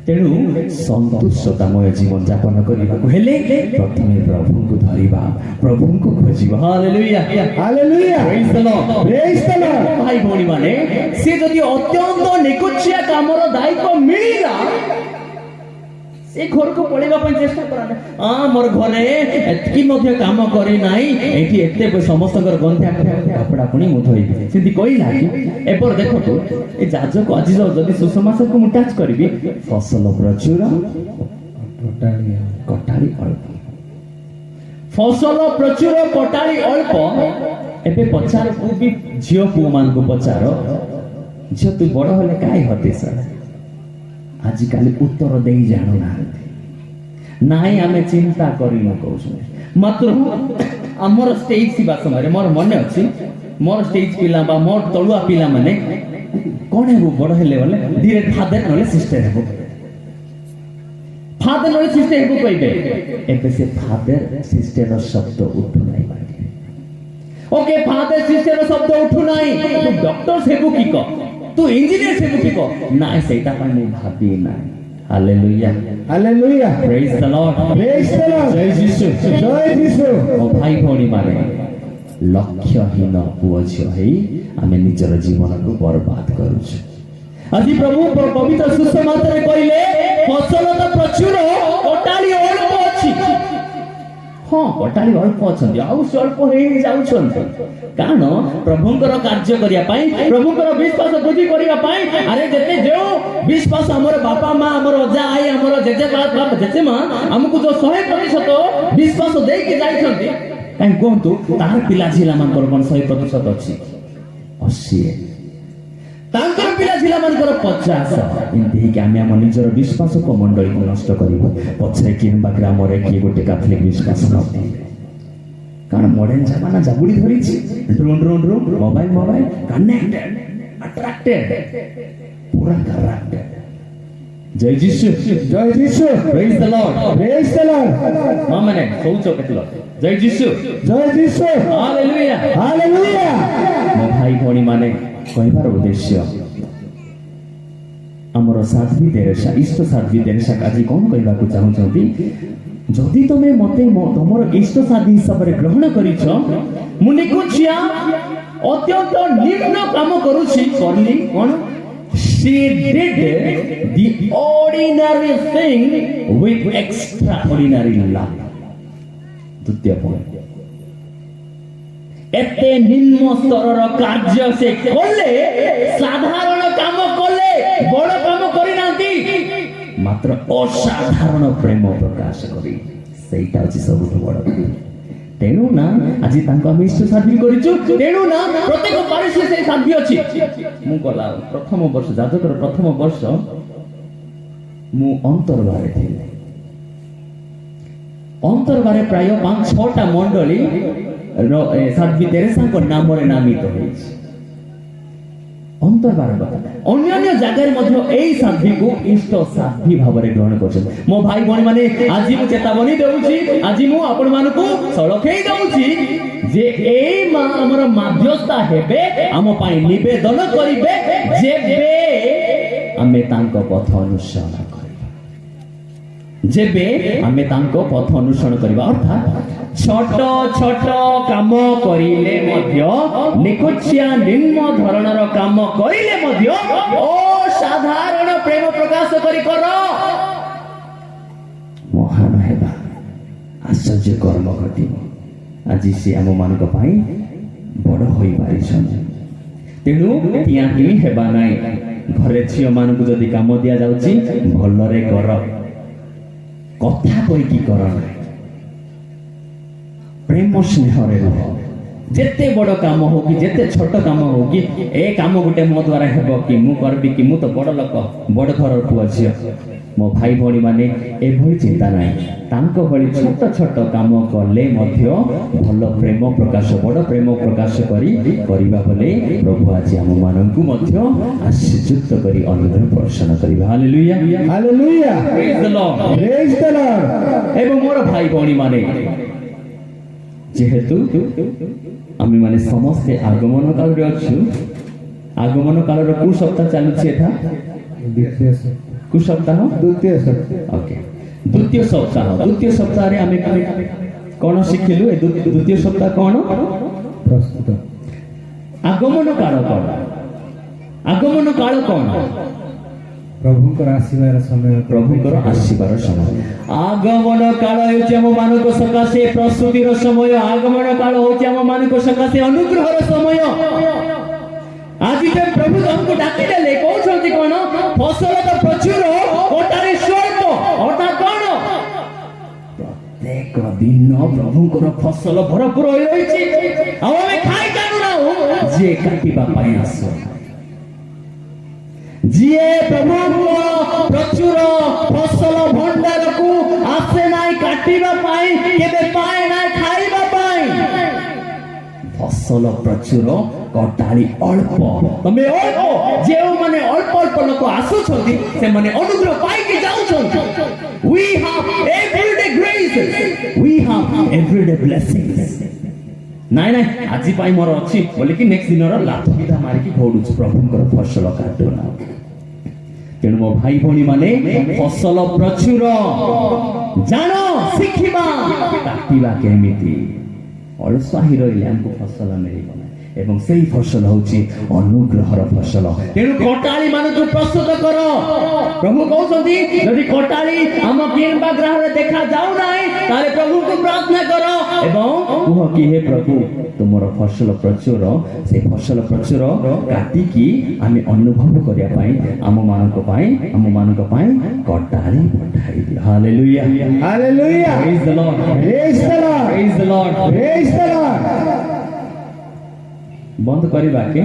तेणु संतुष्टतामय जीवन यापन करने हेले प्रथमे प्रभु को धरिबा प्रभु को खोजिबा hallelujah hallelujah praise the Lord praise the Lord भाई भौणी माने से जदि अत्यंत निकुचिया कामर दायित्व मिलिला से घर को पळेबा पय चेष्टा कराने मोर घरे एतकी मध्य काम करी नाही एठी एते समस्तकर गंध्या कपड़ा पुणी मु धोइबी सिद्धि कहिला कि एपर देखो तो ए जाजक आज जदि सुसमाचार को मु टच करबी फसल प्रचुर कटाली अल्प फसल प्रचुर कटाली अल्प एबे पचार को भी झियो पुओ मान को पचार झियो तू बड़ होले काई हते सर आजिकाली उत्तर दे जाणु नाई आमे चिंता करिनु कहू मात्र आमर स्टेज थिबा समय मोर मन अछि मोर स्टेज पिला बा मोर तळुआ पिला माने कोने हो बड़ हेले बोले धीरे फादर नले सिस्टर हेबो फादर नले सिस्टर हेबो कहबे एबे से फादर सिस्टर रो शब्द उठु नाही बाटे ओके फादर सिस्टर रो शब्द उठु नाही तू डॉक्टर हेबो की को तू इंजीनियर से मुझे को ना सेटा पर नहीं भाभी ना hallelujah hallelujah praise the Lord praise the Lord जय यीशु जय यीशु ओ भाई भौणी माने लक्ष्यहीन पुओ झियो हेई आमे निजर जीवन को बर्बाद करूछु আজি प्रभु पवित्र सुसमाचार कहले फसल तो प्रचुर कोटाली अल्प अछि हाँ कटाली अल्प अछंती आउ स्वल्प हेई जाउछंती कारण प्रभुंकर कार्य करिया पाई प्रभुंकर विश्वास वृद्धि करिया पाई अरे जते जो विश्वास हमर बापा मां हमर अजा आई हमर जेजे बाप जेजे मां हमकु जो 100% विश्वास देई के जाइछंती काई कोंतु तार पिला झिला मानकर कोन 100% अछि 80 तांकर पिला झिला मानकर 50 इनते कि आमे हम निजर विश्वास को मंडली को नष्ट करिबो पछे किंबा ग्राम रे कि गोटे कैथोलिक विश्वास नथि कारण मॉडर्न जमाना जाबुड़ी धरिछि ड्रोन मोबाइल कनेक्टेड अट्रैक्टेड पूरा करेक्टेड जय यीशु प्रेज द लॉर्ड हां माने सोचो केतलो जय यीशु हालेलुया मो भाई भौणी माने कहबार उद्देश्य हमर साध्वी तेरेसा इष्ट साध्वी तेरेसा आज कोन कहबा को चाहउछंती जदि तमे मते तमर इष्ट साध्वी हिसाब रे ग्रहण करिछ मुनि कुछिया अत्यंत निम्न काम करूछि करली कोन she did the ordinary thing with extraordinary love द्वितीय पॉइंट एते निम्न स्तरर कार्य से कले साधारण काम कले बड़ काम करि नांती मात्र असाधारण प्रेम प्रकाश करी सेटा अछि सबुठ बड़ तेणु ना आज तांको हम इष्ट साध्वी करिछु तेणु ना प्रत्येक पारिश से साध्वी अछि मु गला प्रथम वर्ष जाजकर प्रथम वर्ष मु अंतरबारे थिले अंतरबारे प्राय 5-6 टा मंडली साध्वी तेरेसा को नाम रे नामित होइछ अंतरबार कथा अन्य जगह मध्य एई साध्वी को इष्ट साध्वी भाव रे ग्रहण करछन मो भाई भणी माने आज मु चेतावनी देउछि आज मु आपण मानको सळखेई देउछि जे एई मा हमर माध्यस्था हेबे हम पाई निवेदन करिवे जेबे आमे तांको पथ अनुसरण जेबे आमे तांको पथ अनुसरण करबा अर्थात छोट छोट काम करिले मध्य निकुचिया निम्न धरणर काम करिले मध्य असाधारण प्रेम प्रकाश करि कर महान हेबा आश्चर्य कर्म घटिबो आज से हम मानक पाई बड़ होई पारिछन तेणु तिया कि हेबा नाही घरे छियो मानकु जदि काम दिया जाउची भलरे कर कथा कहि की कर प्रेम स्नेह रे रह ଯେତେ ବଡ଼ କାମ ହଉ କି ଯେତେ ଛୋଟ କାମ ହଉ କି ଏ କାମ ଗୋଟେ ମୋ ଦ୍ୱାରା ହେବ କି ମୁଁ କରିବି କି ମୁଁ ତ ବଡ଼ ଲୋକ ବଡ଼ ଘରର ପୁଅ ଝିଅ ମୋ ଭାଇ ଭଉଣୀ ମାନେ ଏଭଳି ଚିନ୍ତା ନାହିଁ ତାଙ୍କ ଭଳି ଛୋଟ ଛୋଟ କାମ କଲେ ମଧ୍ୟ ଭଲ ପ୍ରେମ ପ୍ରକାଶ ବଡ଼ ପ୍ରେମ ପ୍ରକାଶ କରିବା ବୋଲେ ପ୍ରଭୁ ଆଜି ଆମମାନଙ୍କୁ ମଧ୍ୟ ଆଶୀର୍ଯୁକ୍ତ କରି ଅନୁଗ୍ରହ ପ୍ରଦର୍ଶନ କରିବେ ହାଲେଲୁୟା ହାଲେଲୁୟା ପ୍ରେଜ୍ ଦ ଲର୍ଡ ପ୍ରେଜ୍ ଦ ଲର୍ଡ। ଏବଂ ମୋର ଭାଇ ଭଉଣୀ ମାନେ ଯେହେତୁ ଆମେ ମାନେ ସମସ୍ତେ ଆଗମନ କାଳରେ ଅଛୁ ଆଗମନ କାଳର କୋଉ ସପ୍ତାହ ଚାଲୁଛି ଏଠା କୋଉ ସପ୍ତାହ ଦ୍ୱିତୀୟ ସପ୍ତାହ। ଓକେ ଦ୍ୱିତୀୟ ସପ୍ତାହରେ ଆମେ କ'ଣ ଶିଖିଲୁ ଏ ଦ୍ୱିତୀୟ ସପ୍ତାହ କ'ଣ ପ୍ରସ୍ତୁତ ଆଗମନ କାଳ କ'ଣ ପ୍ରଭୁଙ୍କର ଆସିବାର ସମୟ ପ୍ରଭୁଙ୍କର ଆସିବାର ସମୟ ଆଗମନ କାଳ ହେଉଛି ଆମ ମାନଙ୍କ ସକାଶେ ପ୍ରସ୍ତୁତିର ସମୟ ଆଗମନ କାଳ ହେଉଛି ଆମ ମାନଙ୍କ ସକାଶେ ଅନୁଗ୍ରହର ସମୟ ଆଜି ତ ପ୍ରଭୁ ତମକୁ ଡାକିଦେଲେ କହୁଛନ୍ତି କ'ଣ ଫସଲ ତ ପ୍ରଚୁର କଟାରେ ସ୍ୱଳ୍ପ ଅର୍ଥାତ୍ କ'ଣ ପ୍ରତ୍ୟେକ ଦିନ ପ୍ରଭୁଙ୍କର ଫସଲ ଭରପୁର ହୋଇ ରହିଛି ଆଉ ଆମେ ଖାଇ ଜାଣୁନାହୁଁ ଯିଏ କାଟିବା ପାଇଁ ଆସୁ ଯିଏ ପ୍ରଭୁଙ୍କର ପ୍ରଚୁର ଫସଲ ଭଣ୍ଡାରକୁ ଆସେ ନାହିଁ କାଟିବା ପାଇଁ କେବେ ପାଏ ନାହିଁ ଖାଇବା ପାଇଁ ଫସଲ ପ୍ରଚୁର କଟାଳି ଅଳ୍ପ ତମେ ଅଳ୍ପ ଯେଉଁମାନେ ଅଳ୍ପ ଅଳ୍ପ ଲୋକ ଆସୁଛନ୍ତି ସେମାନେ ଅନୁଗ୍ରହ ପାଇକି ଯାଉଛନ୍ତି we have everyday graces we have everyday blessings ନାଇଁ ନାଇଁ ଆଜି ପାଇଁ ମୋର ଅଛି ବୋଲିକି ନେକ୍ସଟ ଦିନର ଲାଭ ବିଧା ମାରିକି ଘୋଡୁଛୁ ପ୍ରଭୁଙ୍କର ଫସଲ କାଟୁନା ତେଣୁ ମୋ ଭାଇ ଭଉଣୀ ମାନେ ଫସଲ ପ୍ରଚୁର ଜାଣ ଶିଖିବା କାଟିବା କେମିତି ଅଳସୁଆ ହେଇ ରହିଲେ ଆମକୁ ଫସଲ ମିଳିବ ନାହିଁ ଏବଂ ସେଇ ଫସଲ ହେଉଛି ଅନୁଗ୍ରହର ଫସଲ ତେଣୁ କଟାଳି ମାନଙ୍କୁ ପ୍ରସ୍ତୁତ କର ପ୍ରଭୁ କହୁଛନ୍ତି ଯଦି କଟାଳି ଆମ କିମ୍ବା ଗ୍ରାହରେ ଦେଖା ଯାଉନାହିଁ ତାହେଲେ ପ୍ରଭୁଙ୍କୁ ପ୍ରାର୍ଥନା କର ଏବଂ କୁହ କି ହେ ପ୍ରଭୁ ତୁମର ଫସଲ ପ୍ରଚୁର ସେ ଫସଲ ପ୍ରଚୁର କାଟିକି ଆମେ ଅନୁଭବ କରିବା ପାଇଁ ଆମମାନଙ୍କ ପାଇଁ କଟାଳି ପଠାଇବି ହାଲେଲୁୟା ହାଲେଲୁୟା ପ୍ରେଜ୍ ଦ ଲର୍ଡ ପ୍ରେଜ୍ ଦ ଲର୍ଡ ପ୍ରେଜ୍ ଦ ଲର୍ଡ ପ୍ରେଜ୍ ଦ ଲର୍ଡ। ବନ୍ଦ କରିବା କି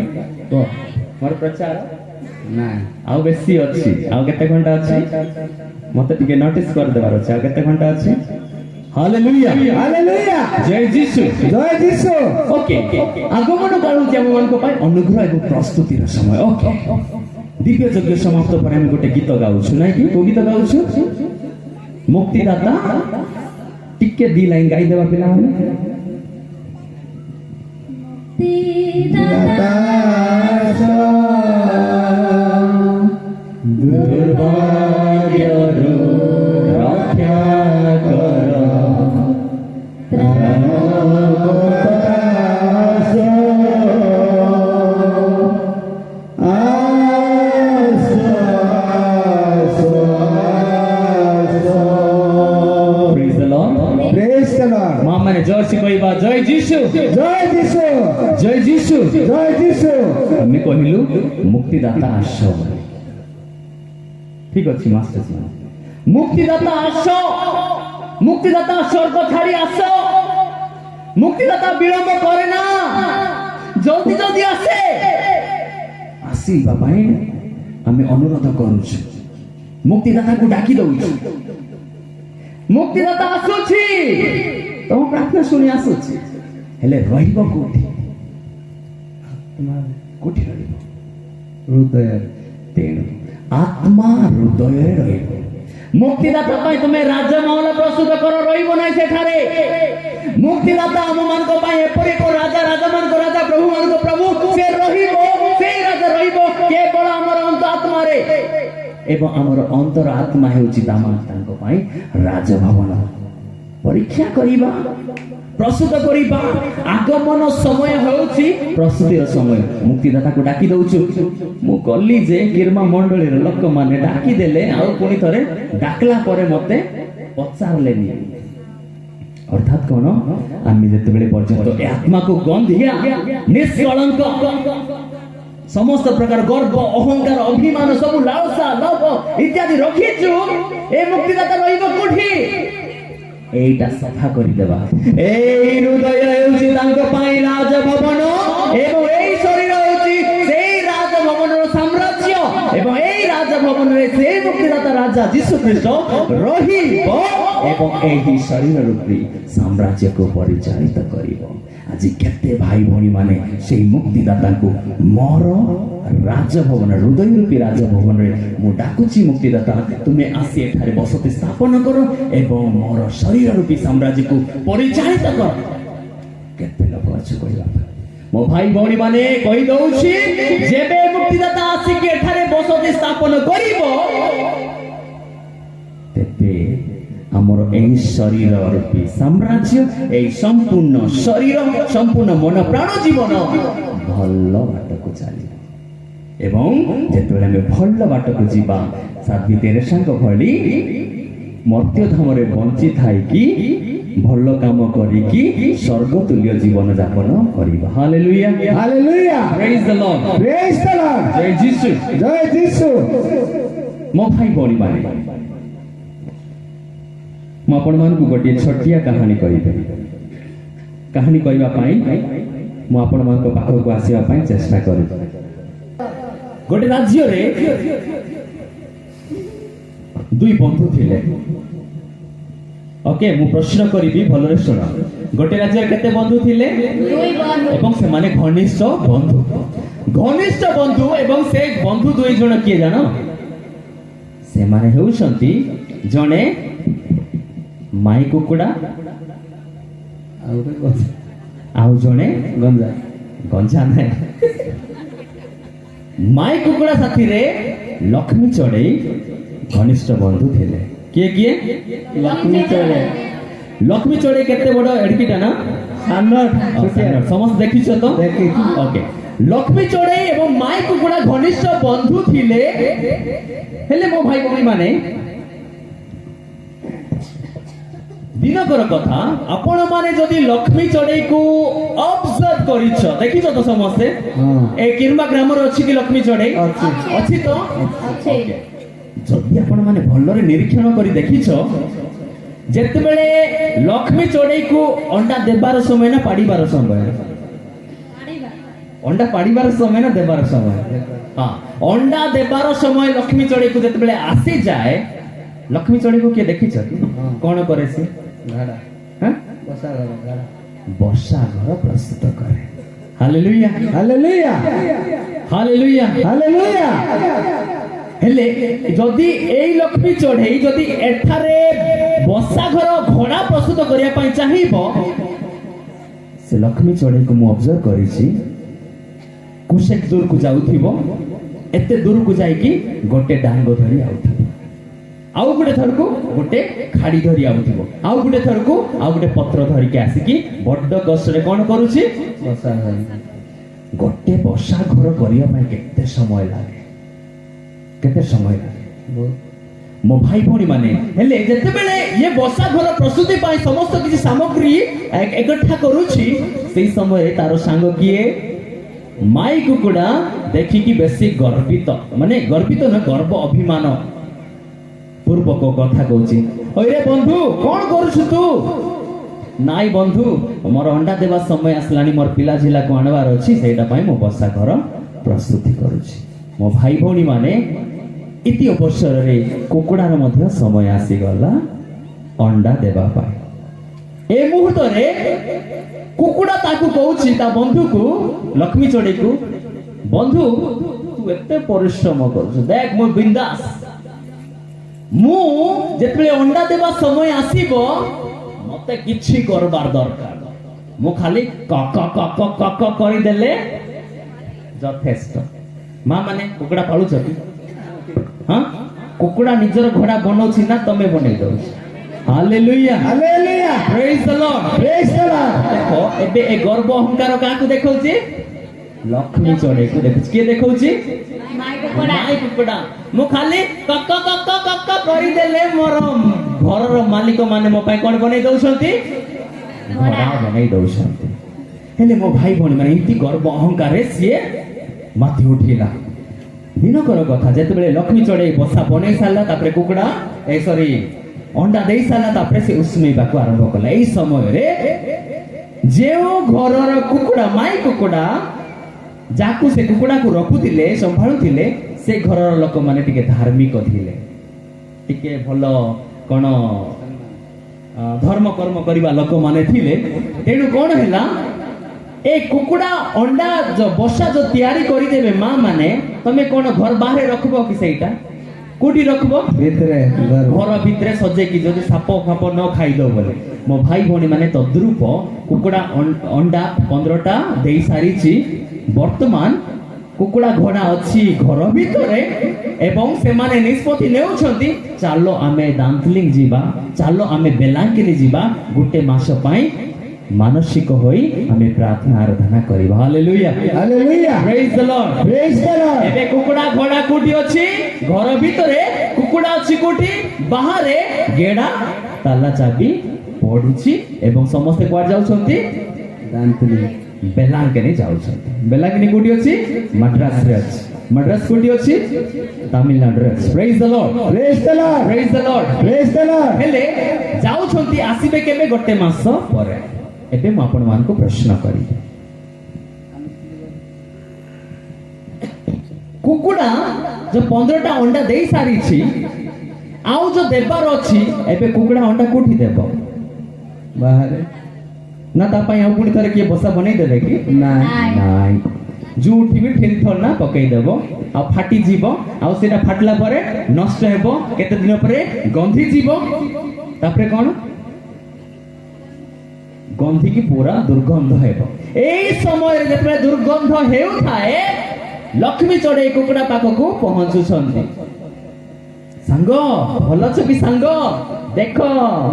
ମୋର ପ୍ରଚାର ନାଇଁ ଆଉ ବେଶୀ ଅଛି ଆଉ କେତେ ଘଣ୍ଟା ଅଛି ମତେ ଟିକେ ନୋଟିସ କରିଦେବାର ଅଛି ଆଉ କେତେ ଘଣ୍ଟା ଅଛି ହାଲେଲୁୟା ହାଲେଲୁୟା ଜୟ ଯୀଶୁ ଜୟ ଯୀଶୁ। ଓକେ ଆଗମନ କାଳ ହେଉଛି ଆମମାନଙ୍କ ପାଇଁ ଅନୁଗ୍ରହ ଏବଂ ପ୍ରସ୍ତୁତିର ସମୟ ଓକେ ଦିବ୍ୟ ଯଜ୍ଞ ସମାପ୍ତ ପରେ ଆମେ ଗୋଟେ ଗୀତ ଗାଉଛୁ ନାଇଁ କି କୋଉ ଗୀତ ଗାଉଛୁ ମୁକ୍ତିଦାତା ଟିକେ ଦି ଲାଇନ ଗାଇଦେବା ପିଲାମାନେ ଦୁର୍ଭାଗ୍ୟରୁ ରକ୍ଷା କର ମା ମାନେ ଜୋରସେ କହିବା ଜୟ ଯୀଶୁ ଜୟ ଯୀଶୁ ଜୟ ଯୀଶୁ ଜୟ ଯୀଶୁ। ଆମେ କହିଲୁ ମୁକ୍ତିଦାତା ଆସ ଠିକ ଅଛି ମାଷ୍ଟର ମୁକ୍ତିଦାତା ଆସ ମୁକ୍ତିଦାତା ସ୍ୱର୍ଗ ଛାଡ଼ି ଆସ ମୁକ୍ତିଦାତା ବିଳମ୍ବ କରେ ନା ଜଲ୍ଦି ଜଲ୍ଦି ଆସେ ଆସିବା ପାଇଁ ଆମେ ଅନୁରୋଧ କରୁଛୁ ମୁକ୍ତିଦାତାକୁ ଡାକି ଦଉଛୁ ମୁକ୍ତିଦାତା ଆସୁଛି ତମ ପ୍ରାର୍ଥନା ଶୁଣି ଆସୁଛି ହେଲେ ରହିବ କୋଉଠି କୋଉଠି ରହିବ ହୃଦୟରେ ତେଣୁ ଆତ୍ମା ହୃଦୟରେ ରହିବ ମୁକ୍ତିଦାତା ପାଇଁ ତୁମେ ରାଜମହଲ ପ୍ରସ୍ତୁତ କର ରହିବ ନାହିଁ ସେଠାରେ ମୁକ୍ତିଦାତା ଆମମାନଙ୍କ ପାଇଁ ଏପରି ଏକ ରାଜା ରାଜାମାନଙ୍କ ରାଜା ପ୍ରଭୁ ମାନଙ୍କ ପ୍ରଭୁ ସେ ରହିବ ସେଇ ରାଜା ରହିବ କେବଳ ଆମର ଅନ୍ତ ଆତ୍ମାରେ ଏବଂ ଆମର ଅନ୍ତର ଆତ୍ମା ହେଉଛି ତାଙ୍କ ପାଇଁ ରାଜଭବନ ପରୀକ୍ଷା କରିବା ପ୍ରସ୍ତୁତ କରିବା ଆଗମନ ସମୟ ହେଉଛି ପ୍ରସ୍ତୁତିର ସମୟ ମୁକ୍ତିଦାତାକୁ ଡାକି ଦଉଛୁ ମୁଁ ଗଲି ଯେ କିର୍ମା ମଣ୍ଡଳୀର ଲୋକମାନେ ଡାକିଦେଲେ ଆଉ ପୁଣି ଥରେ ଡାକିଲା ପରେ ମତେ ପଚାରିଲେନି ଅର୍ଥାତ୍ କ'ଣ ଆମେ ଯେତେବେଳେ ପର୍ଯ୍ୟନ୍ତ ଏ ଆତ୍ମାକୁ ଗନ୍ଧିଆ ନିଷ୍କଳଙ୍କ ସମସ୍ତ ପ୍ରକାର ଗର୍ବ ଅହଙ୍କାର ଅଭିମାନ ସବୁ ଲାଳସା ଲୋଭ ଇତ୍ୟାଦି ରଖିଛୁ ଏ ମୁକ୍ତିଦାତା ରହିବ କୋଉଠି এইটা সফা করে দেবা। এই হৃদয় ହେଉଛି ତାଙ୍କ ପାଇଁ ରାଜଭବନ ଏବଂ এই ଶରୀର ହେଉଛି সেই ରାଜଭବନର ସାମ୍ରାଜ୍ୟ ଏବଂ এই ରାଜଭବନରେ সেই ମୁକ୍ତିଦାତା ରାଜା ଯୀଶୁ ଖ୍ରୀଷ୍ଟ ରହିବ ଏବଂ ଏହି ଶରୀର ରୂପୀ ସାମ୍ରାଜ୍ୟକୁ ପରିଚାଳିତ କରିବ। ଆଜି କେତେ ଭାଇ ଭଉଣୀ ମାନେ ସେଇ ମୁକ୍ତିଦାତାଙ୍କୁ ମୋର ରାଜଭବନ ହୃଦୟ ରୂପୀ ରାଜଭବନରେ ମୁଁ ଡାକୁଛି ମୁକ୍ତିଦାତା ତୁମେ ଆସି ଏଠାରେ ବସତି ସ୍ଥାପନ କର ଏବଂ ମୋର ଶରୀର ରୂପୀ ସାମ୍ରାଜ୍ୟକୁ ପରିଚାଳିତ କର। କେତେ ଲୋକ ଅଛୁ କହିବା ମୋ ଭାଇ ଭଉଣୀ ମାନେ କହିଦଉଛି ଯେବେ ମୁକ୍ତିଦାତା ଆସିକି ଏଠାରେ ବସତି ସ୍ଥାପନ କରିବ ତେବେ ଆମର এই শরীর রূপী সাম্রাজ্য এই সম্পূর্ণ শরীর সম্পূর্ণ মন প্রাণ জীবন ভাল বাটକୁ ଚାଲିବ ଏବଂ ଯେତେବେଳେ ଆମେ ଭଲ ବାଟକୁ ଯିବା ସାଧ୍ୱୀ ତେରେସାଙ୍କ ଭଳି ମର୍ତ୍ତ୍ୟ ଧାମରେ ବଞ୍ଚି ଥାଇକି ଭଲ କାମ କରିକି ସ୍ୱର୍ଗ ତୁଲ୍ୟ ଜୀବନ ଯାପନ କରିବା। ହାଲେଲୁୟା ହାଲେଲୁୟା ପ୍ରେଜ୍ ଦ ଲର୍ଡ ପ୍ରେଜ୍ ଦ ଲର୍ଡ ଜୟ ଯୀଶୁ ଜୟ ଯୀଶୁ। ମୋ ଭାଇ ଭଉଣୀ ମାନେ ମୁଁ ଆପଣମାନଙ୍କୁ ଗୋଟିଏ ଛୋଟିଆ କାହାଣୀ କହିବି। କାହାଣୀ କହିବା ପାଇଁ ମୁଁ ଆପଣମାନଙ୍କ ପାଖକୁ ଆସିବା ପାଇଁ ଚେଷ୍ଟା କରୁଛି। ଗୋଟେ ରାଜ୍ୟରେ ଦୁଇ ବନ୍ଧୁ ଥିଲେ। ଓକେ ମୁଁ ପ୍ରଶ୍ନ କରିବି ଭଲରେ ଶୁଣ। ଗୋଟେ ରାଜ୍ୟରେ କେତେ ବନ୍ଧୁ ଥିଲେ ଏବଂ ସେମାନେ ଘନିଷ୍ଠ ବନ୍ଧୁ। ଘନିଷ୍ଠ ବନ୍ଧୁ ଏବଂ ସେ ବନ୍ଧୁ ଦୁଇ ଜଣ କିଏ ଜାଣ? ସେମାନେ ହେଉଛନ୍ତି ଜଣେ ମାଇ କୁକୁଡ଼ା ଆଉ ଜଣେ ଗଞ୍ଜା ଗଞ୍ଜା ନାହିଁ ମାଇ କୁକୁଡ଼ା ସାଥିରେ ଲକ୍ଷ୍ମୀ ଚଢ଼େଇ ଘନିଷ୍ଠ ବନ୍ଧୁ ଥିଲେ। କିଏ କିଏ? ଲକ୍ଷ୍ମୀ ଚଢ଼େଇ। ଲକ୍ଷ୍ମୀ ଚଢ଼େଇ କେତେ ବଡ ଏଡିକିଟା ନା? ସମସ୍ତେ ଦେଖିଛ ତ? ଓକେ ଲକ୍ଷ୍ମୀ ଚଢ଼େଇ ଏବଂ ମାଇ କୁକୁଡ଼ା ଘନିଷ୍ଠ ବନ୍ଧୁ ଥିଲେ। ହେଲେ ମୋ ଭାଇ ଭଉଣୀ ମାନେ ଦିନକର କଥା ଆପଣ ମାନେ ଯଦି ଲକ୍ଷ୍ମୀ ଚଢ଼େଇକୁ ଅବଜର୍ଭ କରିଛ ଦେଖିଛ ତ ସମସ୍ତେ ଏ କିର୍ମା ଗ୍ରାମରେ ଅଛି କି ଲକ୍ଷ୍ମୀ ଚଢ଼େଇ? ଅଛି ତ? ଯଦି ଆପଣ ମାନେ ଭଲରେ ନିରୀକ୍ଷଣ କରି ଦେଖିଛ ଯେତେବେଳେ ଲକ୍ଷ୍ମୀ ଚଢ଼େଇକୁ ଅଣ୍ଡା ଦେବାର ସମୟ ନା ପାଡ଼ିବାର ସମୟ? ଅଣ୍ଡା ପାଡ଼ିବାର ସମୟ ନା ଦେବାର ସମୟ? ହଁ ଅଣ୍ଡା ଦେବାର ସମୟ ଲକ୍ଷ୍ମୀ ଚଢ଼େଇକୁ ଯେତେବେଳେ ଆସିଯାଏ ଲକ୍ଷ୍ମୀ ଚଢ଼େଇକୁ କିଏ ଦେଖିଛ କି କଣ କରେ ସେ? ବର୍ଷା ଘର ପ୍ରସ୍ତୁତ କରେ। Hallelujah hallelujah hallelujah hallelujah. ହେଲେ ଯଦି ଏଇ ଲକ୍ଷ୍ମୀ ଚଢ଼େଇ ଯଦି ଏଠାରେ ବର୍ଷା ଘର ଘୋଡ଼ା ପ୍ରସ୍ତୁତ କରିବା ପାଇଁ ଚାହିଁବ ସେ ଲକ୍ଷ୍ମୀ ଚଢ଼େଇକୁ ମୁଁ ଅବଜର୍ଭ କରିଛି କୁଶେକ ଦୂରକୁ ଯାଉଥିବ ଏତେ ଦୂରକୁ ଯାଇକି ଗୋଟେ ଡାଙ୍ଗ ଧରି ଆଉଥିବ ଆଉ ଗୋଟେ ଥରକୁ ଗୋଟେ ଖାଡ଼ି ଧରି ଆଉଥିବ ଆଉ ଗୋଟେ ଥରକୁ ଆଉ ଗୋଟେ ପତ୍ର ଧରିକି ଆସିକି ବଡ କଷ୍ଟରେ କଣ କରୁଛି? ବର୍ଷା ଘର। ଗୋଟେ ବର୍ଷା ଘର କରିବା ପାଇଁ କେତେ ସମୟ ଲାଗେ? କେତେ ସମୟ ଲାଗେ ମୋ ଭାଇ ଭଉଣୀ ମାନେ? ହେଲେ ଯେତେବେଳେ ଇଏ ବର୍ଷା ଘର ପ୍ରସ୍ତୁତି ପାଇଁ ସମସ୍ତ କିଛି ସାମଗ୍ରୀ ଏକଠା କରୁଛି ସେଇ ସମୟରେ ତାର ସାଙ୍ଗ କିଏ? ମାଇ କୁକୁଡ଼ା ଦେଖିକି ବେଶୀ ଗର୍ବିତ ମାନେ ଗର୍ବିତ ନା ଗର୍ବ ଅଭିମାନ ପୂର୍ବକ କଥା କହୁଛି ଓରେ ବନ୍ଧୁ କଣ କରୁଛୁ ତୁ? ନାଇଁ ବନ୍ଧୁ ମୋର ଅଣ୍ଡା ଦେବା ସମୟ ଆସିଲାଣି ମୋର ପିଲା ଝିଲାକୁ ଆଣିବାର ଅଛି ସେଇଟା ପାଇଁ ମୁଁ ବର୍ଷା ଘର ପ୍ରସ୍ତୁତି କରୁଛି। ମୋ ଭାଇ ଭଉଣୀ ମାନେ ଇତି ଅବସରରେ କୁକୁଡ଼ାର ମଧ୍ୟ ସମୟ ଆସିଗଲା ଅଣ୍ଡା ଦେବା ପାଇଁ। ଏ ମୁହୂର୍ତ୍ତରେ କୁକୁଡ଼ା ତାକୁ କହୁଛି ତା ବନ୍ଧୁକୁ ଲକ୍ଷ୍ମୀ ଚଢ଼େଇକୁ ବନ୍ଧୁ ତୁ ଏତେ ପରିଶ୍ରମ କରୁଛୁ ଦେଖ ମୁଁ ବିନ୍ଦାସ ମୁଁ ଯେତେବେଳେ ଅଣ୍ଡା ଦେବା ସମୟ ଆସିବ ମତେ କିଛି କରବାର ଦରକାର ମୁଁ ଖାଲି କକ କକ କକ କରିଦେଲେ ଯଥେଷ୍ଟ। ମା ମାନେ କୁକୁଡ଼ା ପାଳୁଛ କି? ହଁ କୁକୁଡ଼ା ନିଜର ଘୋଡ଼ା ବନଉଛି ନା ତମେ ବନେଇ ଦଉଛ? ହାଲେଲୁୟା ହାଲେଲୁୟା ପ୍ରେଜ୍ ଦ ଲର୍ଡ ପ୍ରେଜ୍ ଦ ଲର୍ଡ। ଦେଖ ଏବେ ଏ ଗର୍ବ ଅହଙ୍କାର କାହାକୁ ଦେଖଉଛି? ଲକ୍ଷ୍ମୀ ଚଢ଼େଇକୁ ଦେଖୁଛି। କିଏ ଦେଖଉଛି? ମାଇ କୁକୁଡ଼ା। ମୁଁ ଖାଲି କକ କକ କକ କରିଦେଲେ ମୋର ଘରର ମାଲିକ ମାନେ ମୋ ପାଇଁ କଣ ବନେଇ ଦଉଛନ୍ତି? ଘୋଡ଼ା ବନେଇ ଦଉଛନ୍ତି। ହେଲେ ମୋ ଭାଇ ଭଉଣୀ ମାନେ ଏମିତି ଗର୍ବ ଅହଙ୍କାରରେ ସିଏ ମାତି ଉଠିଲା। ଦିନକର କଥା ଯେତେବେଳେ ଲକ୍ଷ୍ମୀ ଚଢ଼େଇ ବସା ବନେଇ ସାରିଲା ତାପରେ କୁକୁଡ଼ା अंडा दे सारा तापरे से उस्मेइबाकू आरंभ कला एई समय रे जेउ घरर कुकुड़ा माई कुकुड़ा जाकू से कुकुड़ा को रखुथिले संभाळुथिले से घरर लोक माने टिके धार्मिक थिले टिके भलो कोन धर्म कर्म करिबा लोक माने थिले तेणु कोन हैला ए कुकुड़ा अंडा जो बसा जो तैयारी करी देबे मां माने तमे कोन घर बाहरे रखबो कि सेटा कोठी रखबो ଭିତରେ घर भितरे सजे कि जदि साप फाप न खाई दो बोले मो भाई भौणी माने तद्रूप कुकुड़ा अंडा 15टा देई सारिची वर्तमान कुकुड़ा घोड़ा अच्छी घर भितरे एवं से माने निष्पत्ति नेउछंती चालो आमे दांतलिंग जीवा चालो आमे बेलांकिनी जीवा गुटे मास पई मानसिक होई आमे प्रार्थना आराधना करिबा hallelujah hallelujah praise the Lord praise the Lord एबे कुकुड़ा घोड़ा कोठी अछि घर भितरे कुकुड़ा अछि कोठी बाहरे गेडा ताला चाबी पडुछि एवं समस्त कुआर जाउछंती दांतली बेलांकिनी जाउछंती बेलांकिनी कोठी अछि मद्रास रे अछि मद्रास कोठी अछि तमिलनाडु रे अछि praise the Lord praise the Lord praise the Lord praise the Lord हेले जाउछंती आसीबे केबे गोटे मास परे एबे म आपण मानको प्रश्न करी कुकुड़ा जो 15टा अंडा दे सारी छी आउ जो देबार अछि एबे कुकुड़ा अंडा कोठी देबो बाहर ना ता पई आउ पुनी थरे के बसा बनै देबे कि ना नाइ जो उठिबे ठेलथल ना पकई देबो आ फाटी जीवो आ सेटा फाटला परे नष्ट हेबो केते दिन परे गंधी जीवो तापरे कोन गंधी की पूरा दुर्गंध हेबो एई समय रे जेतबे दुर्गंध हेउ थाए लक्ष्मी चढ़े कुकुड़ा पाखकू पहुंचु छंती सांग भल छ कि सांग देख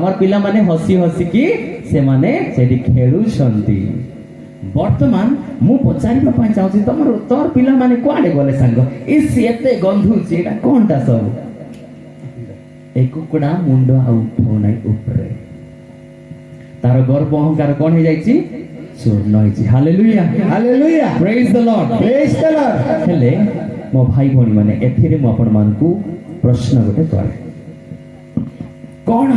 मोर पिला माने हसी हसी की से माने सेठी खेलु छंती वर्तमान मु पचारिबा पई चाहूची तोर पिला माने कुआडे गले सांग इस एते गंधु जेडा कोनटा सब ए कुकुड़ा मुंडो आ उठो नै ऊपरे तार गर्व अहंकार कोन हे जाईची चूर्ण होईची hallelujah hallelujah praise the Lord praise the Lord हेले मो भाई भौणी माने एथिरे मो आपण मानकू प्रश्न गोटे करे कोन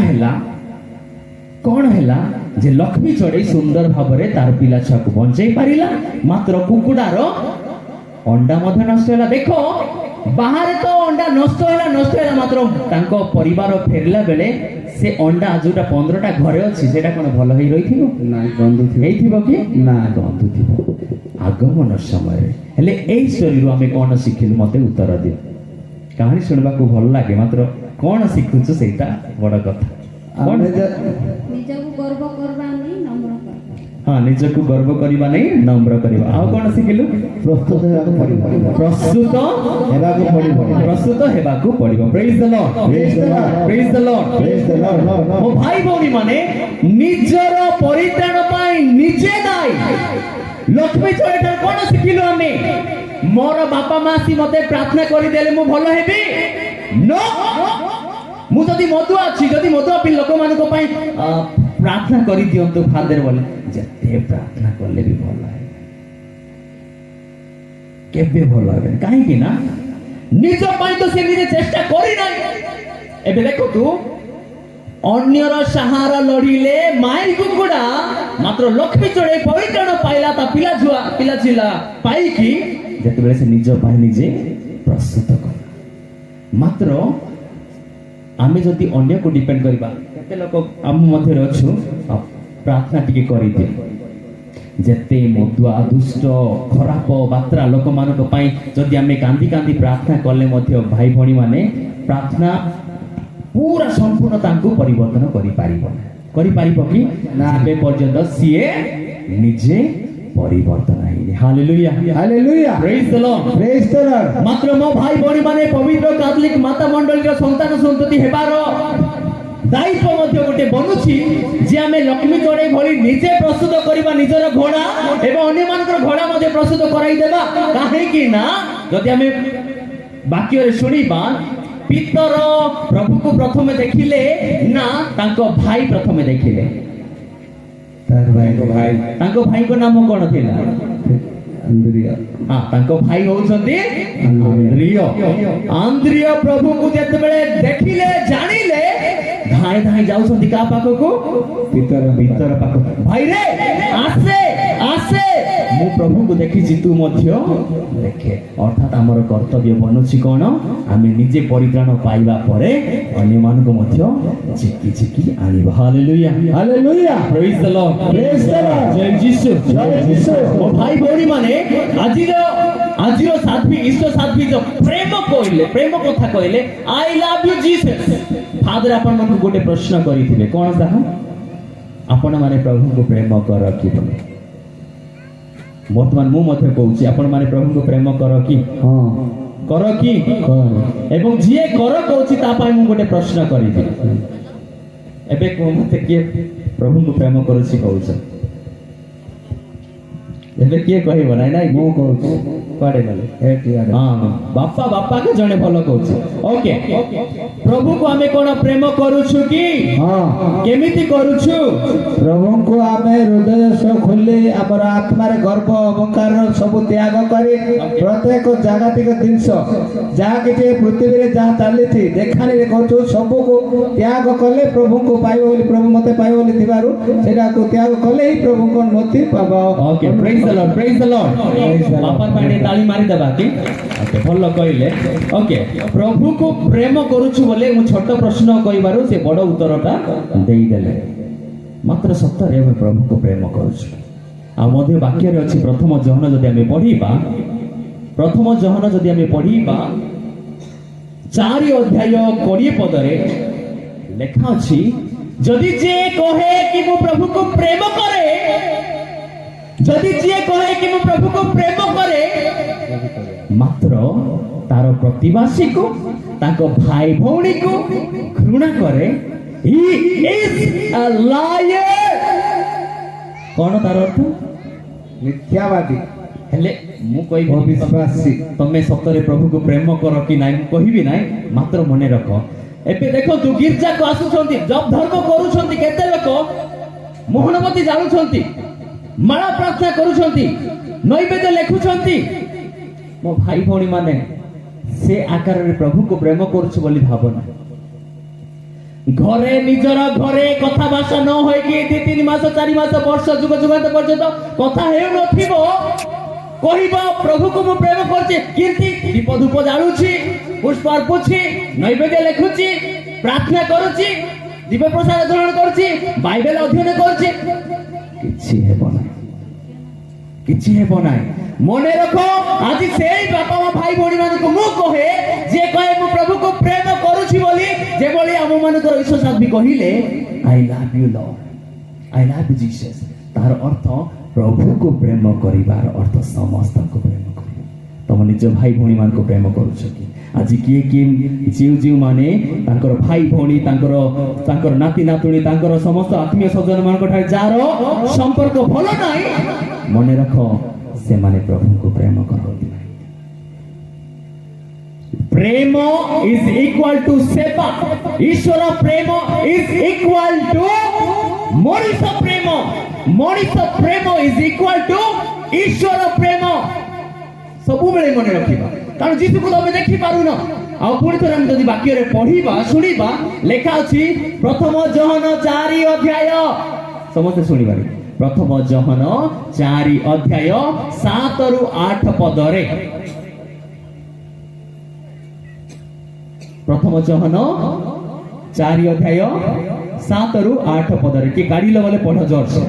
हैला जे लक्ष्मी चढ़े सुंदर भाबरे तार पिला छाकू बंचै पारिला मात्र कुकुडार अंडा मध्य नष्ट होला देखो बाहर तो अंडा नष्ट होला मात्र तांको परिवार फेरला बेले से अंडा जोटा 15टा घरे अछि सेटा कोन भलो होई रहिथिबो ना गंधु थी हेइथिबो कि ना गंधु थिबो आगमन समय रे हेले एई स्टोरी रो हमें कोन शिखिलु मते उत्तर दियो कहानी सुनबा को भल लागे मात्र कोन शिखुछु सेटा बड़ कथा कोन ନିଜକୁ ଗର୍ବ କରିବା ନାହିଁ ନମ୍ର କରିବା हां निजको गर्व करिबा नै नम्र करिबा आ कोन शिखिलु प्रस्तुत हेबाक पड़िबो प्रस्तुत हेबाकू पड़िबो praise the Lord praise the Lord praise the Lord praise the Lord मो भाई भौणी माने निजर परित्राण पाई निजे दाई लक्ष्मी चढ़े कोन शिखिलु आमे मोर बापा मासी मते प्रार्थना करि देले मु भलो हेबी नो मु जदि मधुआ अछि जदि मधुआ पि लोक मानको पई प्रार्थना करि दियंतु फादर बोले जते प्रार्थना करले भी भलो है केबे भलो है काहे कि ना निज पई तो से निजे चेष्टा करि नै एबे देखो तू अन्यर सहारा लड़िले माई कुकुड़ा मात्र लक्ष्मी चढ़े परित्राण पाइला ता पिला छिला पाई कि जते बेले से निज पाई निजे प्रस्तुत कर मात्र आमे जदि अन्य को डिपेंड करबा केते लोक हम मध्य अछु प्रार्थना टिके करि दे जेते मधुआ दुष्ट खराब बात्रा लोक मानक पई जदि आमे कांदी कांदी प्रार्थना करले मध्य भाई भणी माने प्रार्थना पूरा संपूर्ण तांको परिवर्तन करि पारिबो कि नाबे पर्यंत सीए निजे परिवर्तन आइले hallelujah hallelujah praise the Lord praise the Lord मात्र मो भाई भणी माने पवित्र कैथोलिक माता मंडली रो संतान संतति हेबारो दायित्व मध्य गोटे बनुछि जे आमे लक्ष्मी चढ़े भली निजे प्रस्तुत करिबा निजर घोड़ा एवं अन्य मानकर घोड़ा मध्य प्रस्तुत कराई देबा काहे कि ना जदि आमे वाक्य रे सुनिबा पितर प्रभु को प्रथमे देखिले ना तांको भाई प्रथमे देखिले तार भाई तांको भाई को नाम कोन थिला अंद्रिया हां तांको भाई होउछंती आंद्रिय प्रभु को जते बेले देखिले जानिले ଧାଇଁ ଧାଇଁ ଯାଉଛନ୍ତି କାହା ପାଖକୁ? ଭିତର ପାଖକୁ। ଭାଇ ରେ ଆସେ ଆସେ, ମୁଁ ପ୍ରଭୁଙ୍କୁ ଦେଖିଛି, ତୁ ମଧ୍ୟ ଦେଖେ। ଅର୍ଥାତ୍ ଆମର କର୍ତ୍ତବ୍ୟ ବନୁଛି କଣ? ଆମେ ନିଜେ ପରିତ୍ରାଣ ପାଇବା ପରେ ଅନ୍ୟମାନଙ୍କୁ ମଧ୍ୟ ଝିକି ଝିକି ଆଣିବା। Hallelujah hallelujah. ପ୍ରେଜ୍ ଦ ଲର୍ଡ Praise the Lord. ଜୟ ଯୀଶୁ। ଜୟ ଯୀଶୁ। ମୋ ଭାଇ ଭଉଣୀ ମାନେ ଆଜିର ସାଧ୍ୱୀ ଈଶ୍ୱର ସାଧ୍ୱୀ ଯୋଉ ପ୍ରେମ କହିଲେ, ପ୍ରେମ କଥା କହିଲେ, I love you Jesus. Father ଆପଣମାନଙ୍କୁ ଗୋଟେ ପ୍ରଶ୍ନ କରିଥିଲେ, କଣ ତାହା? ଆପଣ ମାନେ ପ୍ରଭୁଙ୍କୁ ପ୍ରେମ କର କି? ବର୍ତ୍ତମାନ ମୁଁ ମଧ୍ୟ କହୁଛି, ଆପଣ ମାନେ ପ୍ରଭୁଙ୍କୁ ପ୍ରେମ କର କି? ହଁ କର କି? କର। ଏବଂ ଯିଏ କର କହୁଛି ତା ପାଇଁ ମୁଁ ଗୋଟେ ପ୍ରଶ୍ନ କରିବି। ଏବେ ମତେ କିଏ ପ୍ରଭୁଙ୍କୁ ପ୍ରେମ କରୁଛି କହୁଛ? ଏବେ କିଏ କହିବ? ନାଇଁ ନାଇଁ ମୁଁ କହୁଛି କୁଆଡେ ଗଲେ? ଏଠି ଆଡେ। ହଁ ବାପା କେ ଜଣେ ଭଲ କହୁଛି। ଓକେ, ପ୍ରଭୁକୁ ଆମେ କଣ ପ୍ରେମ କରୁଛୁ କି? ହଁ କେମିତି କରୁଛୁ? ପ୍ରଭୁଙ୍କୁ ଆମେ ହୃଦୟ ସହ ଖୋଲି ଆମର ଆତ୍ମାରେ ଗର୍ବ ଅହଙ୍କାର ସବୁ ତ୍ୟାଗ କରି ପ୍ରତ୍ୟେକ ଜାଗତିକ ଜିନିଷ ଯାହା କିଛି ପୃଥିବୀରେ ଯାହା ଚାଲିଛି ଦେଖାଣିରେ କରୁଛୁ ସବୁକୁ ତ୍ୟାଗ କଲେ ପ୍ରଭୁଙ୍କୁ ପାଇବ ବୋଲି, ପ୍ରଭୁ ମତେ ପାଇବ ବୋଲି ଥିବାରୁ ସେଇଟାକୁ ତ୍ୟାଗ କଲେ ହିଁ ପ୍ରଭୁଙ୍କ ଅନୁମତି ପାବ। ଓକେ, ପ୍ରେଜ୍ ଦ ଲର୍ଡ, ପ୍ରେଜ୍ ଦ ଲର୍ଡ। ବାପା ପାଇଁ ତାଳି ମାରିଦେବା କି? ଓକେ, ଭଲ କହିଲେ। ଓକେ, ପ୍ରଭୁକୁ ପ୍ରେମ କରୁଛୁ ବୋଲେ ମୁଁ ଛୋଟ ପ୍ରଶ୍ନ କହିବାରୁ ସେ ବଡ ଉତ୍ତରଟା ଦେଇଦେଲେ। ମାତ୍ର ସତରେ ଆମେ ପ୍ରଭୁକୁ ପ୍ରେମ କରୁଛୁ। ଆଉ ମଧ୍ୟ ବାକ୍ୟରେ ଅଛି, ପ୍ରଥମ ଜହନ ଯଦି ଆମେ ପଢିବା, 4 ଅଧ୍ୟାୟ 20 ପଦରେ ଲେଖା ଅଛି, ଯଦି ଯିଏ କହେ କି ମୁଁ ପ୍ରଭୁକୁ ପ୍ରେମ କରେ, ଯଦି ଯିଏ କହେ କି ମୁଁ ପ୍ରଭୁକୁ ପ୍ରେମ କରେ, ମାତ୍ର ତାର ପ୍ରତିବାସୀକୁ, ତାଙ୍କ ଭାଇ ଭଉଣୀକୁ ଘୃଣା କରେ, he is a liar। କଣ ତାର ଅର୍ଥ? ମିଥ୍ୟାବାଦୀ, ହେଲେ ମୁଁ କହିବି ଅବିଶ୍ୱାସୀ। ତମେ ସତରେ ପ୍ରଭୁକୁ ପ୍ରେମ କର କି ନାଇଁ ମୁଁ କହିବି ନାହିଁ, ମାତ୍ର ମନେ ରଖ। ଏବେ ଦେଖନ୍ତୁ, ଗିର୍ଜାକୁ ଆସୁଛନ୍ତି, ଜପ ଧର୍ମ କରୁଛନ୍ତି କେତେ ଲୋକ, ମୋହନବତୀ ଜାଣୁଛନ୍ତି, ମାଳ ପ୍ରାର୍ଥନା କରୁଛନ୍ତି, ନୈବେଦ୍ୟ ଲେଖୁଛନ୍ତି। ମୋ ଭାଇ ଭଉଣୀ ମାନେ, ସେ ଆକାରରେ ପ୍ରଭୁକୁ ପ୍ରେମ କରୁଛୁ ବୋଲି ଭାବନା। ଘରେ ନିଜର ଘରେ କଥା ଭାଷା ନ ହୋଇକି 2-3 ମାସ 4 ମାସ ବର୍ଷ ଯୁଗ ଯୁଗାନ୍ତ ପର୍ଯ୍ୟନ୍ତ କଥା ହେଉନଥିବ, କହିବ ପ୍ରଭୁକୁ ମୁଁ ପ୍ରେମ କରୁଛି, କିନ୍ତୁ ଦୀପ ଧୂପ ଜାଳୁଛି, ପୁଷ୍ପ ଅର୍ପୁଛି, ନୈବେଦ୍ୟ ଲେଖୁଛି, ପ୍ରାର୍ଥନା କରୁଛି, ଦିବ୍ୟ ପ୍ରସାଦ ଗ୍ରହଣ କରୁଛି, ବାଇବେଲ ଅଧ୍ୟୟନ କରୁଛି, କିଛି ହେବ ନାହିଁ, କିଛି ହେବ ନାହିଁ। ମନେ ରଖ, ଆଜି ସେଇ ବାପା ମା ଭାଇ ଭଉଣୀ ମାନଙ୍କୁ ମୁଁ କହେ, ଯିଏ କହେ ମୁଁ ପ୍ରଭୁକୁ ପ୍ରେମ କରୁଛି ବୋଲି, ଯେଭଳି ଆମ ମାନଙ୍କର ଈଶ୍ୱର ସାଧ୍ୱୀ କହିଲେ, I love you Lord, I love you Jesus, ତାର ଅର୍ଥ ପ୍ରଭୁକୁ ପ୍ରେମ କରିବାର ଅର୍ଥ ସମସ୍ତଙ୍କୁ ପ୍ରେମ କରିବା। ତମ ନିଜ ଭାଇ ଭଉଣୀ ମାନଙ୍କୁ ପ୍ରେମ କରୁଛ କି? ଆଜି କିଏ ଯେଉଁମାନେ ତାଙ୍କର ଭାଇ ଭଉଣୀ, ତାଙ୍କର ନାତି ନାତୁଣୀ, ତାଙ୍କର ସମସ୍ତ ଆତ୍ମୀୟ ସ୍ୱଜନ ମାନଙ୍କ ଠାରେ ଯାହାର ସମ୍ପର୍କ ଭଲ ନାହିଁ, ମନେ ରଖ ସେମାନେ ପ୍ରଭୁଙ୍କୁ ପ୍ରେମ କରନ୍ତି ନାହିଁ। ପ୍ରେମ ଇଜ ଇକ୍ୱାଲ ଟୁ ସେବା। ଈଶ୍ୱର ପ୍ରେମ ଇଜ ଇକ୍ୱାଲ ଟୁ ମଣିଷ ପ୍ରେମ। ମଣିଷ ପ୍ରେମ ଇଜ ଇକ୍ୱାଲ ଟୁ ଈଶ୍ୱର ପ୍ରେମ। ସବୁବେଳେ ମନେ ରଖିବା, କାରଣ ଯୀଶୁକୁ ତମେ ଦେଖି ପାରୁନ। ଆଉ ପୁଣି ଥରେ ଆମେ ଯଦି ବାକ୍ୟରେ ପଢିବା ଶୁଣିବା, ଲେଖା ଅଛି ପ୍ରଥମ ଜହନ 4 ଅଧ୍ୟାୟ, ସମସ୍ତେ ଶୁଣିବାରେ, ପ୍ରଥମ ଜହନ 4 ଅଧ୍ୟାୟ 7ରୁ 8 ପଦରେ, ପ୍ରଥମ ଜହନ 4 ଅଧ୍ୟାୟ 7ରୁ 8 ପଦରେ, କି କାଢିଲ ବୋଲେ ପଢ ଜୋରସେ।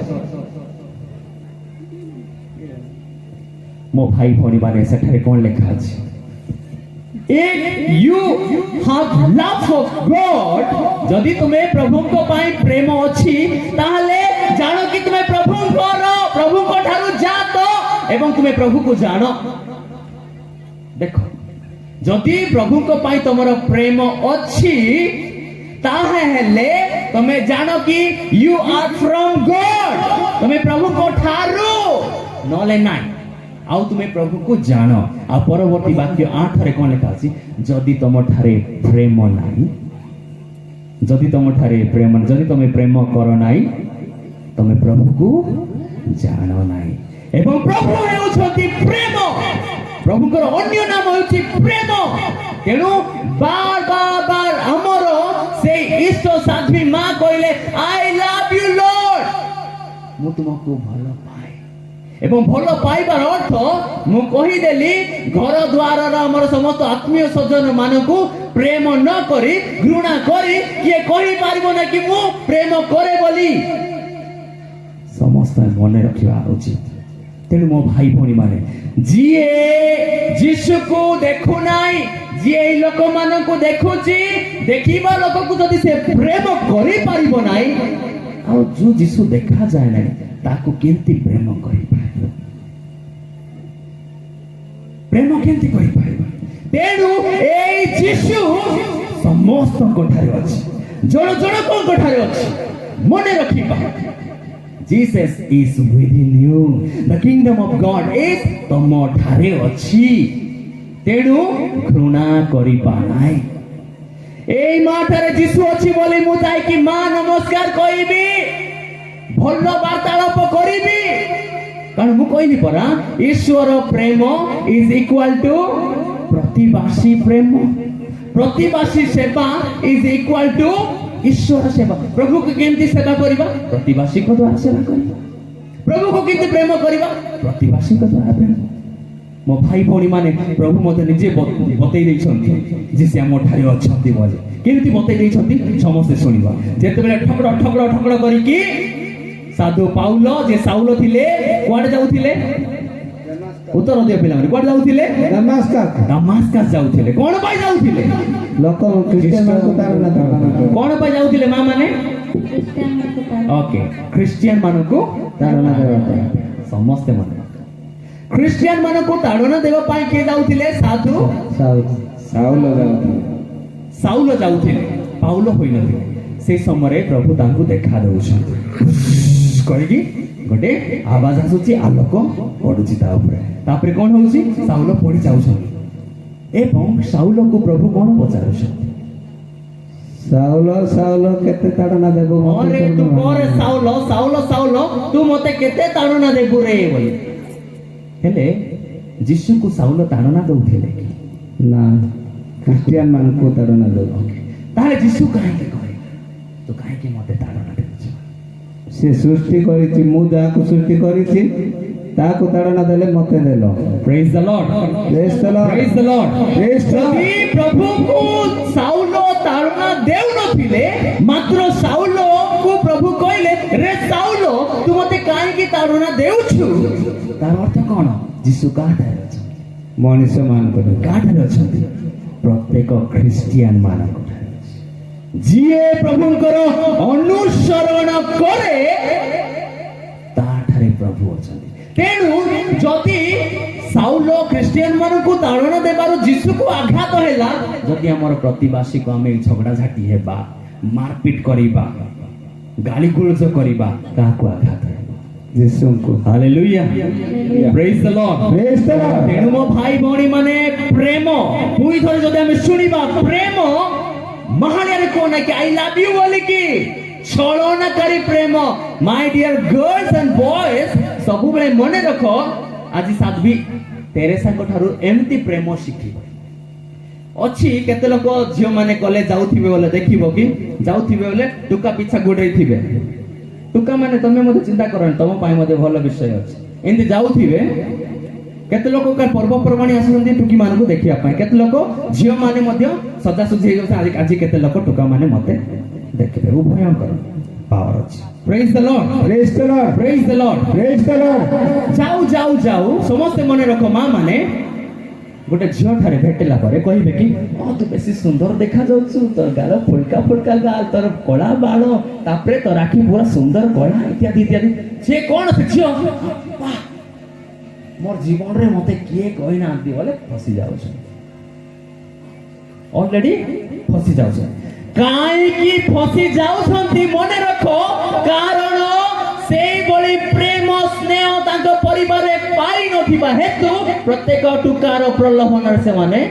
ମୋ ଭାଇ ଭଉଣୀ ମାନେ, ସେଠାରେ କଣ ଲେଖା ଅଛି? If you have love for God, ଯଦି ତୁମେ ପ୍ରଭୁଙ୍କ ପାଇଁ ପ୍ରେମ ଅଛି, ତାହେଲେ ଜାଣ କି ତୁମେ ପ୍ରଭୁଙ୍କ ଠାରୁ ଜାତ ଏବଂ ତୁମେ ପ୍ରଭୁକୁ ଜାଣ। ଦେଖ, ଯଦି ପ୍ରଭୁଙ୍କ ପାଇଁ ତମର ପ୍ରେମ ଅଛି, ତାହେଲେ ତମେ ଜାଣ କି you are from God, ତମେ ପ୍ରଭୁଙ୍କ ଠାରୁ, ନହେଲେ ନାହିଁ। ଆଉ ତୁମେ ପ୍ରଭୁକୁ ଜାଣ। ଆଉ ପରବର୍ତ୍ତୀ ବାକ୍ୟ 8ରେ କଣ ଲେଖା ଅଛି? ଯଦି ତମ ଠାରେ ପ୍ରେମ ନାହିଁ, ଯଦି ତମ ଠାରେ ପ୍ରେମ, ଯଦି ତମେ ପ୍ରେମ କର ନାହିଁ, ତମେ ପ୍ରଭୁକୁ ଜାଣ ନାହିଁ। ଏବଂ ପ୍ରଭୁ ହେଉଛନ୍ତି ପ୍ରେମ, ପ୍ରଭୁଙ୍କର ଅନ୍ୟ ନାମ ହେଉଛି ପ୍ରେମ। ତେଣୁ ବାର ଆମର ସେଇ कनिष्ठ साध्वी मां कहले आई लव यू लॉर्ड मु तुमको भलो पाए एवं भलो पाइबार अर्थ मु कहि देली घर द्वार हमर समस्त आत्मीय सज्जन मानकु प्रेम न करी घृणा करी किए कहि पारिबो ना कि मु प्रेम करे बोली समस्त मन रखिबा उचित तेणु मो भाई भौणी माने जीए जीशु को देखु नाई जीए लोक मान को देखुची देखिबा लोक को जदि से प्रेम करि पारिबो नाई आ जो जीशु देखा जाय नाई ताको केंती प्रेम करि पारिबो प्रेम केंती करि पारिबो तेणु एई जीशु समस्त कोठारे अछि जण जण को कोठारे अछि मने रखिबा Jesus is within you. The kingdom of God is तम ठारे अछि तेणु घृणा करि पानाई एई मां ठारे जीशु अछि बोली मु जाय कि मां नमस्कार कहिबी भलो वार्तालाप करिबी कारण मु कहिनी परा ईश्वर प्रेम इज इक्वल टू प्रतिवासी प्रेम प्रतिवासी सेवा इज इक्वल टू ईश्वर सेवा प्रभु को केमती सेवा करिबा प्रतिवासी को द्वारा सेवा करिबा प्रभु को केमती प्रेम करिबा प्रतिवासी को द्वारा प्रेम मो भाई भौणी माने प्रभु मते निजे बतै दै छथि जे से हम ठारे अछथि बोले केमती बतै दै छथि समस्त सुनिबा जेते बेले ठकड़ ठकड़ ठकड़ करी कि साधु पाउलो जे साउलो थिले कोड जाउथिले उत्तर दियो पिला माने कोड जाउथिले दमास्कस जाउथिले कोन पाई जाउथिले लोक क्रिश्चियन मान को तारना कोन पाई जाउथिले मां माने ଖ୍ରୀଷ୍ଟିଆନ ମାନଙ୍କୁ ତାର ओके क्रिश्चियन मान को तारना देवा समस्त मन क्रिश्चियन मान को ताड़ना देवा पाई के जाउथिले साधु साउल जाउथिले पाउलो होई नथिले से समय प्रभु तांको देखा दउछन कहिकी गोटे आवाज आसुची आलोक पडुची ता ऊपर तापरे कोन होउची साउल पडी जाउछन एवं साउल को प्रभु कोन पचारुछन साउल केते ताड़ना देबो अरे तू कोरे साउल तू मते केते ताड़ना देबु रे बोली हेले जीशु को साउल ताड़ना दउथिले कि ना क्रिश्चियन मान को ताड़ना देबो ताले जीशु काहे के कहे तो काहे के मते ताड़ना देबु से सृष्टि करिछि मु जाको सृष्टि करिछि ताको ताड़ना देले मते देलो praise the Lord praise the Lord praise the Lord praise the Lord यदि प्रभु को साउल ताड़ना देउ नथिले मात्र साउल को प्रभु कहले रे साउल तू मते काहे की ताड़ना देउछु तार अर्थ कोन जीशु काहे अछि मनुष्य मान को काहे अछि प्रत्येक ख्रिस्टियन मानक जीए प्रभुंकर अनुसरण करे ताठारे प्रभु अछंती तेनु जदि साउल ख्रिस्टियन मानन को ताड़ना देबार जीसु को आघात हैला जदि हमर प्रतिवासी को हमें झगड़ा झाटी हेबा मारपीट करिबा गाली गुलज करिबा का को आघात जीसु को हालेलुया प्रेज द लॉर्ड तेनु मो भाई भौणी माने प्रेम पुई थरे जदि हम सुनिबा प्रेम महानिया कोन है कि आई लव यू बोली कि छलनाकारी प्रेम my dear girls and boys सबु बेले मने रखो आज साध्वी तेरेसा को ठारू एमती प्रेम शिखी अछि केते लोक झियो माने कॉलेज जाउथिबे बोले देखिबो कि जाउथिबे बोले टुका पिछा गोडै थिबे टुका माने तमे मते चिंता करन तम पाई मते भलो विषय अछि एंती जाउथिबे केते लोक का पर्व परवाणी आसुंदी टुकी मान को देखिया पाए केते लोक झियो माने मध्य सदा सुझे आज केते लोक टुका माने मते देखिबे उ भयंकर पावर अछि praise the Lord praise the Lord praise the Lord praise the Lord जाऊ समस्त मने रखो मां माने गोटे झियो ठारे भेटला परे कहिबे कि ओ तू बेसी सुंदर देखा जाउछु तोर गाल फुलका गाल तोर कळा बाळ तापरे तो राखी पूरा सुंदर कळा इत्यादि इत्यादि से कोन से झियो मोर जीवन रे मते किए कहि ना आंती बोले फसी जाउ छ ऑलरेडी फसी जाउ छ काई की फसी जाउ छंती मने रखो कारण सेई बळी प्रेम स्नेह तांको परिवार रे पाई नथिबा हेतु प्रत्येक टुकार प्रलोभन से माने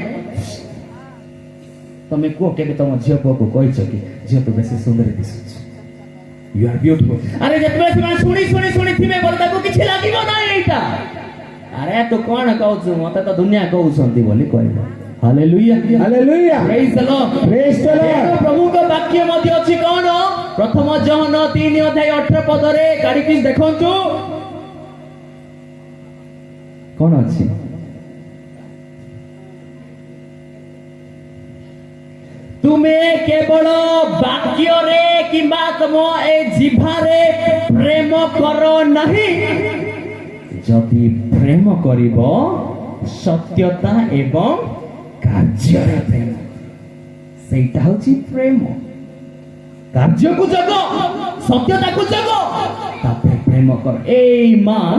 तमे को केबे तम झियो को कहि छ कि झियो तो बेसी सुंदर दिसु यू आर ब्यूटीफुल अरे जतबे से सुनी थिबे बोलता को किछ लागिबो ना एटा अरे तू कौन कहू मत तो दुनिया कहउछंती बोली कहबो hallelujah hallelujah praise the Lord praise the Lord प्रभु को वाक्य मध्य अछि कोन प्रथम जहन 3 अध्याय 18 पदरे काढिकी देखंतु कोन अछि तुमे केवल वाक्य रे किंबा तुम ए जिभारे प्रेम करो नहीं जदि प्रेम करिब सत्यता एवं कार्य प्रेम सेटा होची प्रेम कार्य को जगो सत्यता को जगो तापर प्रेम कर ए मां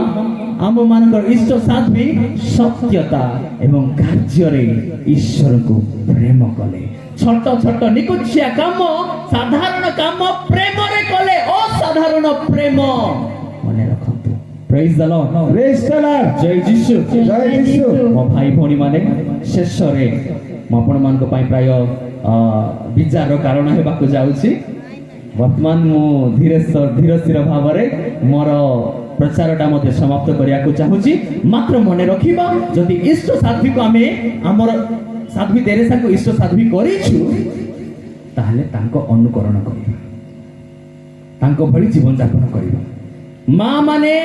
आम मानकर इष्ट साध्वी सत्यता एवं कार्य रे ईश्वर को प्रेम कले छोट छोट निकुचिया काम साधारण काम प्रेम रे कले असाधारण प्रेम मने रखंतु praise the Lord praise the Lord जय यीशु जय यीशु मो भाई भौणी माने शेष रे म आपण मान को पाई प्राय विचार कारण हेबाकू जाउची वर्तमान मु धीरे स्थिर भाव रे मोर प्रचारटा मते समाप्त करिया को चाहूची मात्र मने रखिबा जदि इष्ट साध्वी को आमे हमर साध्वी तेरेसा को इष्ट साध्वी करिछु ताहले तांको अनुकरण करिबा तांको भली जीवन यापन करिबा मां माने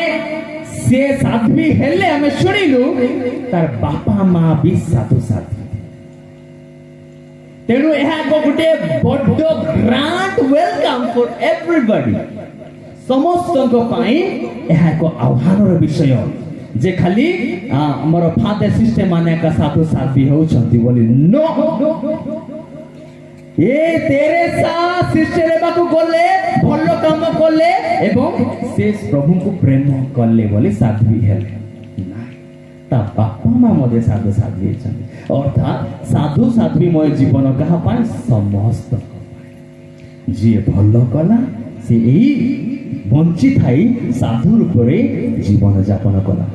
से साध्वी हेले हमें शुणिलु तार बापा मां भी साधु साध्वी तेणु ଏହା गोटे बड्ड ग्रांट वेलकम फॉर एवरीबॉडी समस्तଙ୍କ ପାଇଁ ଏହା ଏକ ଆହ୍ୱାନର ବିଷୟ जे खाली हमर फादर सिस्टम माने का साधु साध्वी होउछंती बोली नो ए तेरेसा सिस्टर बाकू गले भलो काम कले एवं से प्रभु को प्रेम कले बोली साध्वी हेले ता बापा मां मधे साधु साध्वी छथि अर्थात साधु साध्वी मोय जीवन कहा पाए समस्त जे भलो कला से एई बंची थाई साधु रूप रे जीवन यापन कला